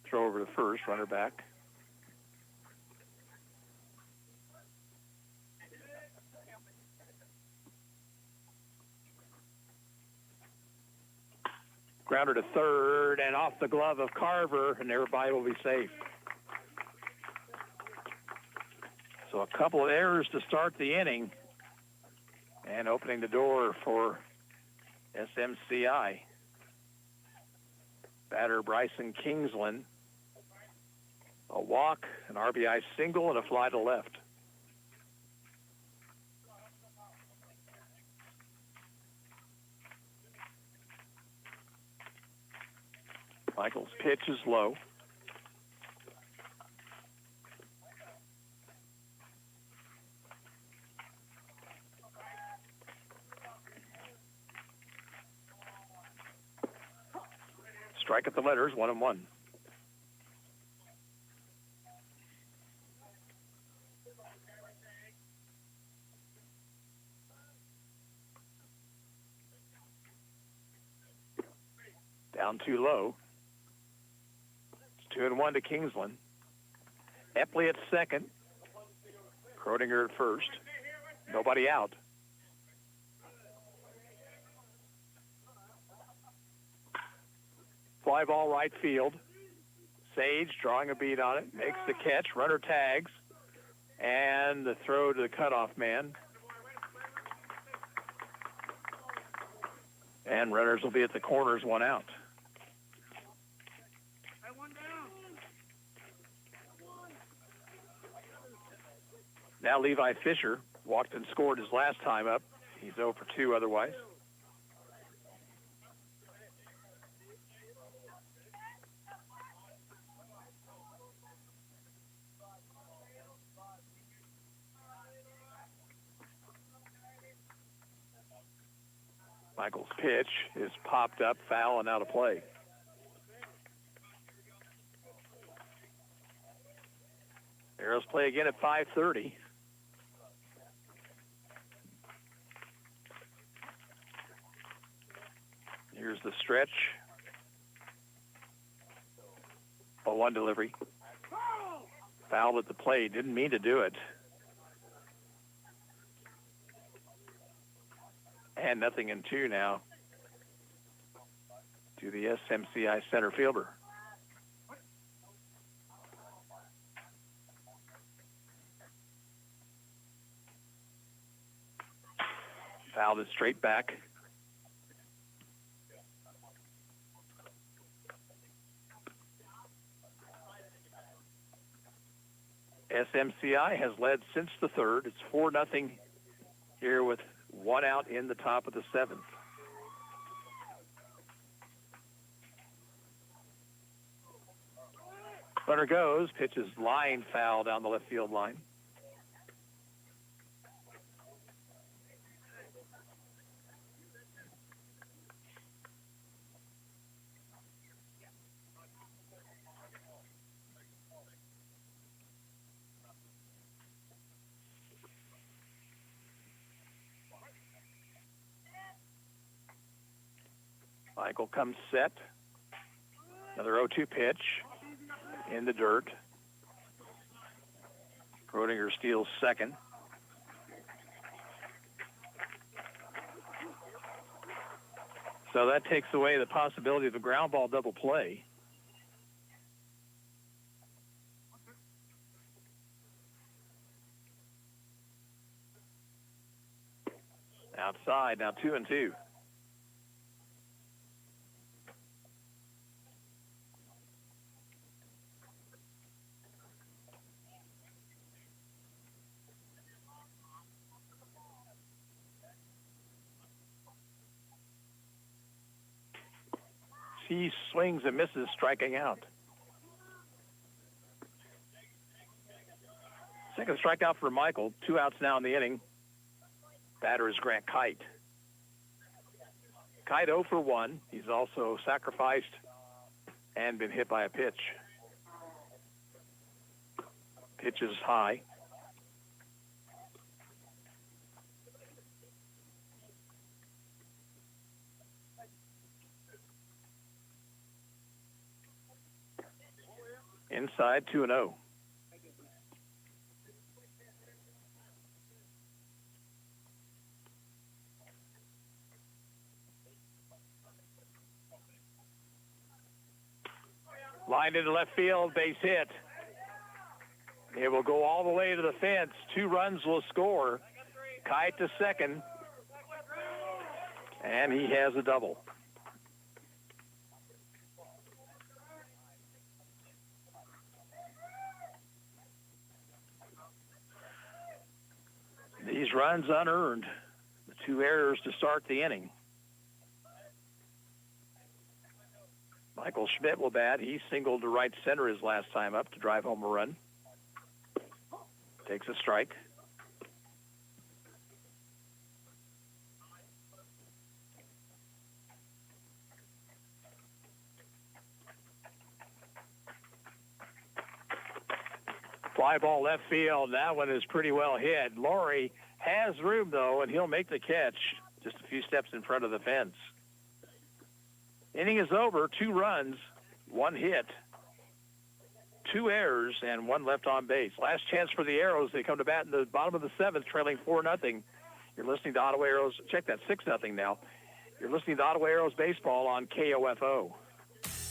Throw over to first, runner back. Grounder to third and off the glove of Carver, and everybody will be safe. So a couple of errors to start the inning and opening the door for SMCI. Batter Bryson Kingsland. A walk, an RBI single, and a fly to left. Michael's pitch is low. Strike at the letters, 1-1. Down too low. It's 2-1 to Kingsland. Epley at second. Croninger at first. Nobody out. Fly ball right field. Sage drawing a bead on it. Makes the catch. Runner tags. And the throw to the cutoff man. And runners will be at the corners, one out. Now Levi Fisher walked and scored his last time up. He's 0 for 2 otherwise. Michael's pitch is popped up, foul, and out of play. Arrows play again at 5:30. Here's the stretch. A 1 delivery. Fouled at the plate. Didn't mean to do it. And 0-2 now to the SMCI center fielder. Fouled it straight back. SMCI has led since the third. It's 4-0 here with 1 out in the top of the 7th. Runner goes, pitches line foul down the left field line. Michael comes set. Another 0-2 pitch in the dirt. Croninger steals second. So that takes away the possibility of a ground ball double play. Outside, now 2-2. He swings and misses, striking out. Second strikeout for Michael. 2 outs now in the inning. Batter is Grant Kite. Kite 0 for 1. He's also sacrificed and been hit by a pitch. Pitch is high. Inside, 2-0. Line into left field, base hit. It will go all the way to the fence. 2 runs will score. Kite to second. And he has a double. These runs unearned. The 2 errors to start the inning. Michael Schmidt will bat. He singled to right center his last time up to drive home a run. Takes a strike. Fly ball left field. That one is pretty well hit. Laurie has room, though, and he'll make the catch just a few steps in front of the fence. Inning is over. 2 runs, 1 hit, 2 errors, and 1 left on base. Last chance for the Arrows. They come to bat in the bottom of the 7th, trailing 4-0. You're listening to Ottawa Arrows. Check that, 6-0 now. You're listening to Ottawa Arrows baseball on KOFO.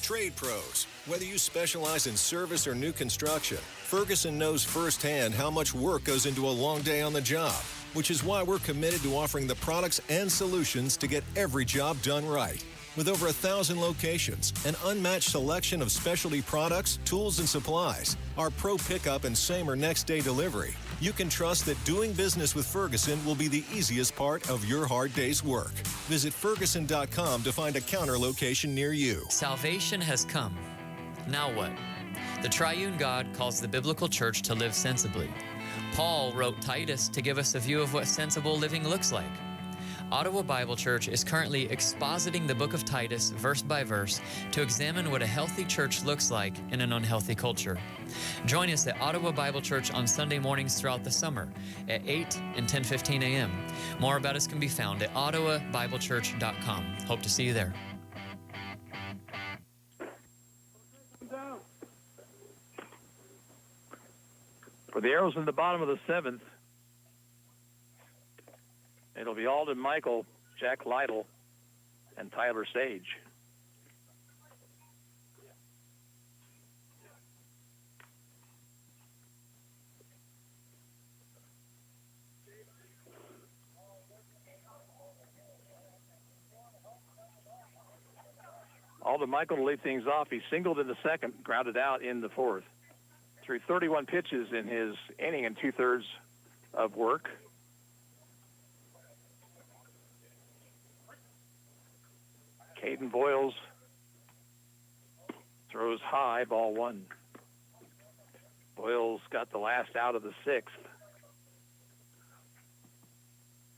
Trade pros. Whether you specialize in service or new construction, Ferguson knows firsthand how much work goes into a long day on the job, which is why we're committed to offering the products and solutions to get every job done right. With over 1,000 locations, an unmatched selection of specialty products, tools, and supplies, our pro pickup and same or next day delivery, you can trust that doing business with Ferguson will be the easiest part of your hard day's work. Visit Ferguson.com to find a counter location near you. Salvation has come. Now what? The triune God calls the biblical church to live sensibly. Paul wrote Titus to give us a view of what sensible living looks like. Ottawa Bible Church is currently expositing the book of Titus verse by verse to examine what a healthy church looks like in an unhealthy culture. Join us at Ottawa Bible Church on Sunday mornings throughout the summer at 8 and 10:15 a.m. More about us can be found at ottawabiblechurch.com. Hope to see you there. For the Arrows in the bottom of the 7th, it'll be Alden Michael, Jack Lytle, and Tyler Sage. Alden Michael to lead things off. He singled in the 2nd, grounded out in the 4th. Threw 31 pitches in his inning and 2/3 of work. Caden Boyles throws high, ball 1. Boyles got the last out of the 6th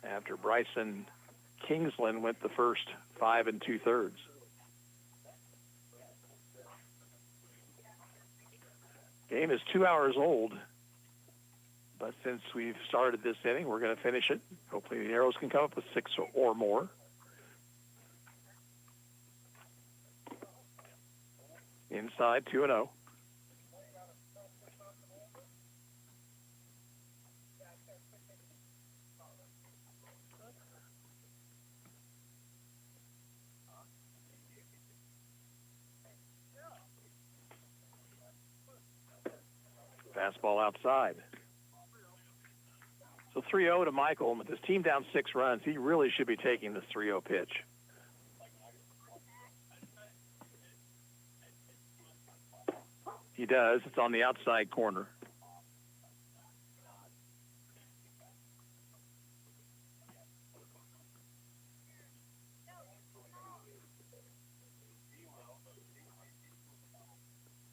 after Bryson Kingsland went the first 5 2/3. Game is 2 hours old, but since we've started this inning, we're going to finish it. Hopefully the Arrows can come up with 6 or more. Inside, 2-0. Fastball outside. So 3-0 to Michael. With his team down 6 runs, he really should be taking this 3-0 pitch. He does. It's on the outside corner.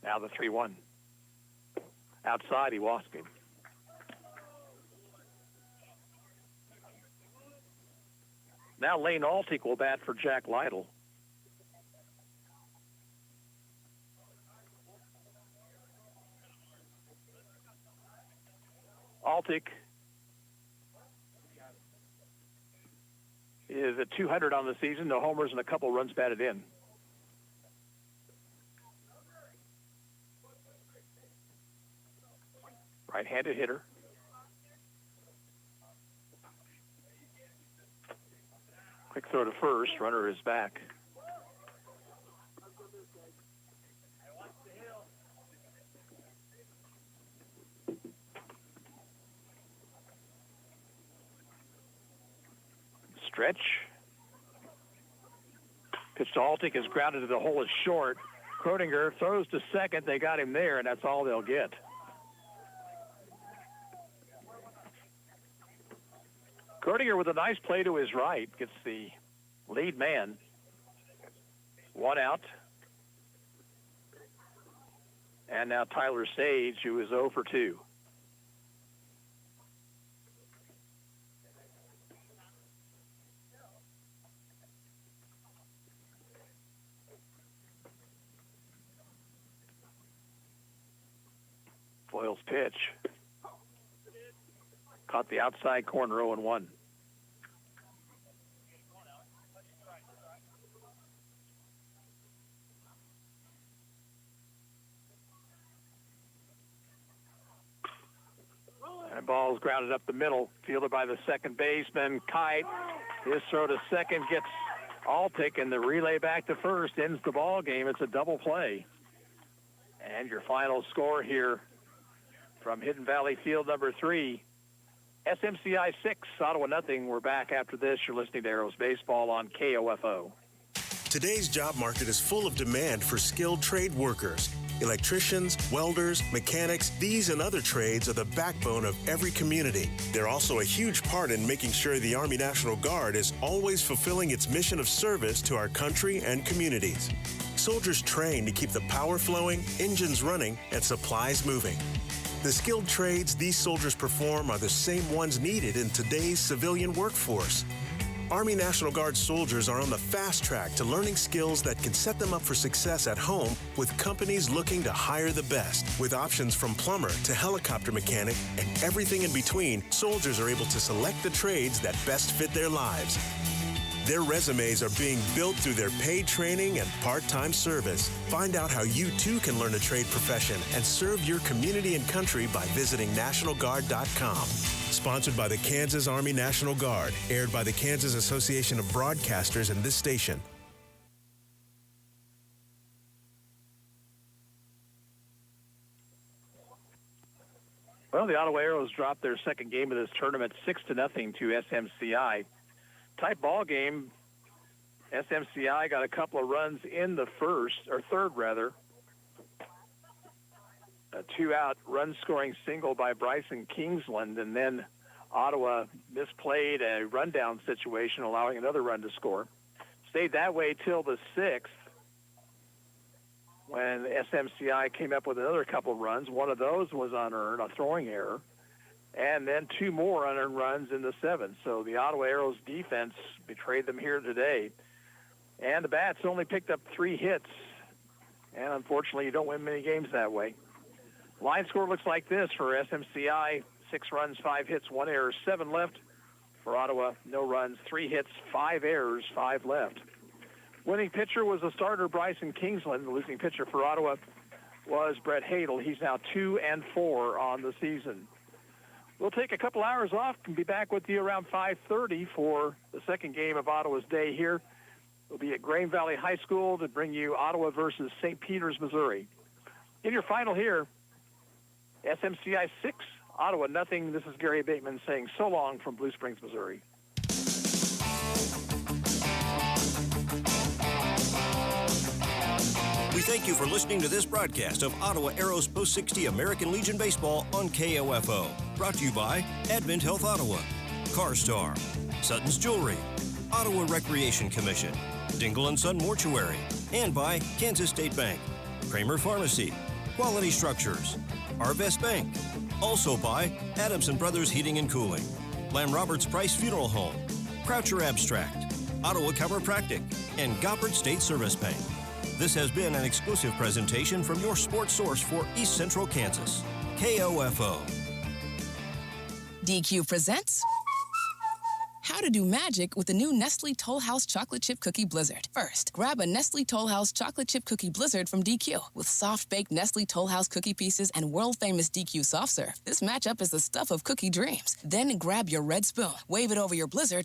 Now the 3-1. Outside, he walked him. Now Lane Altick will bat for Jack Lytle. Altick is at 200 on the season, no homers and a couple runs batted in. Right-handed hitter. Quick throw to first. Runner is back. stretch. Pitch to Altic is grounded to the hole is short. Croninger throws to second. They got him there, and that's all they'll get. Croninger with a nice play to his right gets the lead man. One out. And now Tyler Sage, who is 0 for 2. Boyle's pitch. Caught the outside corner, 0-1. And ball's grounded up the middle, fielded by the second baseman, Kite. His throw to second gets Altic, and the relay back to first ends the ball game. It's a double play. And your final score here from Hidden Valley Field number 3, SMCI 6, Ottawa nothing. We're back after this. You're listening to Arrows Baseball on KOFO. Today's job market is full of demand for skilled trade workers. Electricians, welders, mechanics, these and other trades are the backbone of every community. They're also a huge part in making sure the Army National Guard is always fulfilling its mission of service to our country and communities. Soldiers train to keep the power flowing, engines running, and supplies moving. The skilled trades these soldiers perform are the same ones needed in today's civilian workforce. Army National Guard soldiers are on the fast track to learning skills that can set them up for success at home with companies looking to hire the best. With options from plumber to helicopter mechanic and everything in between, soldiers are able to select the trades that best fit their lives. Their resumes are being built through their paid training and part-time service. Find out how you too can learn a trade profession and serve your community and country by visiting NationalGuard.com. Sponsored by the Kansas Army National Guard, aired by the Kansas Association of Broadcasters and this station. Well, the Ottawa Arrows dropped their second game of this tournament 6-0 to SMCI. Tight ball game. SMCI got a couple of runs in the third. A two-out run-scoring single by Bryson Kingsland, and then Ottawa misplayed a rundown situation, allowing another run to score. Stayed that way till the 6th, when SMCI came up with another couple of runs. One of those was unearned, a throwing error, and then two more unearned runs in the 7th. So the Ottawa Arrows defense betrayed them here today. And the Bats only picked up 3 hits, and unfortunately you don't win many games that way. Line score looks like this for SMCI: 6 runs, 5 hits, 1 error, 7 left. For Ottawa, no runs, 3 hits, 5 errors, 5 left. Winning pitcher was the starter Bryson Kingsland. The losing pitcher for Ottawa was Brett Hadel. He's now 2-4 on the season. We'll take a couple hours off and be back with you around 5:30 for the second game of Ottawa's day here. We'll be at Green Valley High School to bring you Ottawa versus St. Peters, Missouri. In your final here, SMCI 6, Ottawa nothing. This is Gary Bateman saying so long from Blue Springs, Missouri. We thank you for listening to this broadcast of Ottawa Arrows Post 60 American Legion Baseball on KOFO. Brought to you by Advent Health Ottawa, CarStar, Sutton's Jewelry, Ottawa Recreation Commission, Dingle & Son Mortuary, and by Kansas State Bank, Kramer Pharmacy, Quality Structures, Arvest Bank. Also by Adamson Brothers Heating and Cooling, Lamb Roberts Price Funeral Home, Croucher Abstract, Ottawa Chiropractic, and Goppert State Service Bank. This has been an exclusive presentation from your sports source for East Central Kansas, KOFO. DQ presents How to Do Magic with the new Nestle Toll House Chocolate Chip Cookie Blizzard. First, grab a Nestle Toll House Chocolate Chip Cookie Blizzard from DQ with soft-baked Nestle Toll House cookie pieces and world-famous DQ soft serve. This matchup is the stuff of cookie dreams. Then grab your red spoon, wave it over your Blizzard,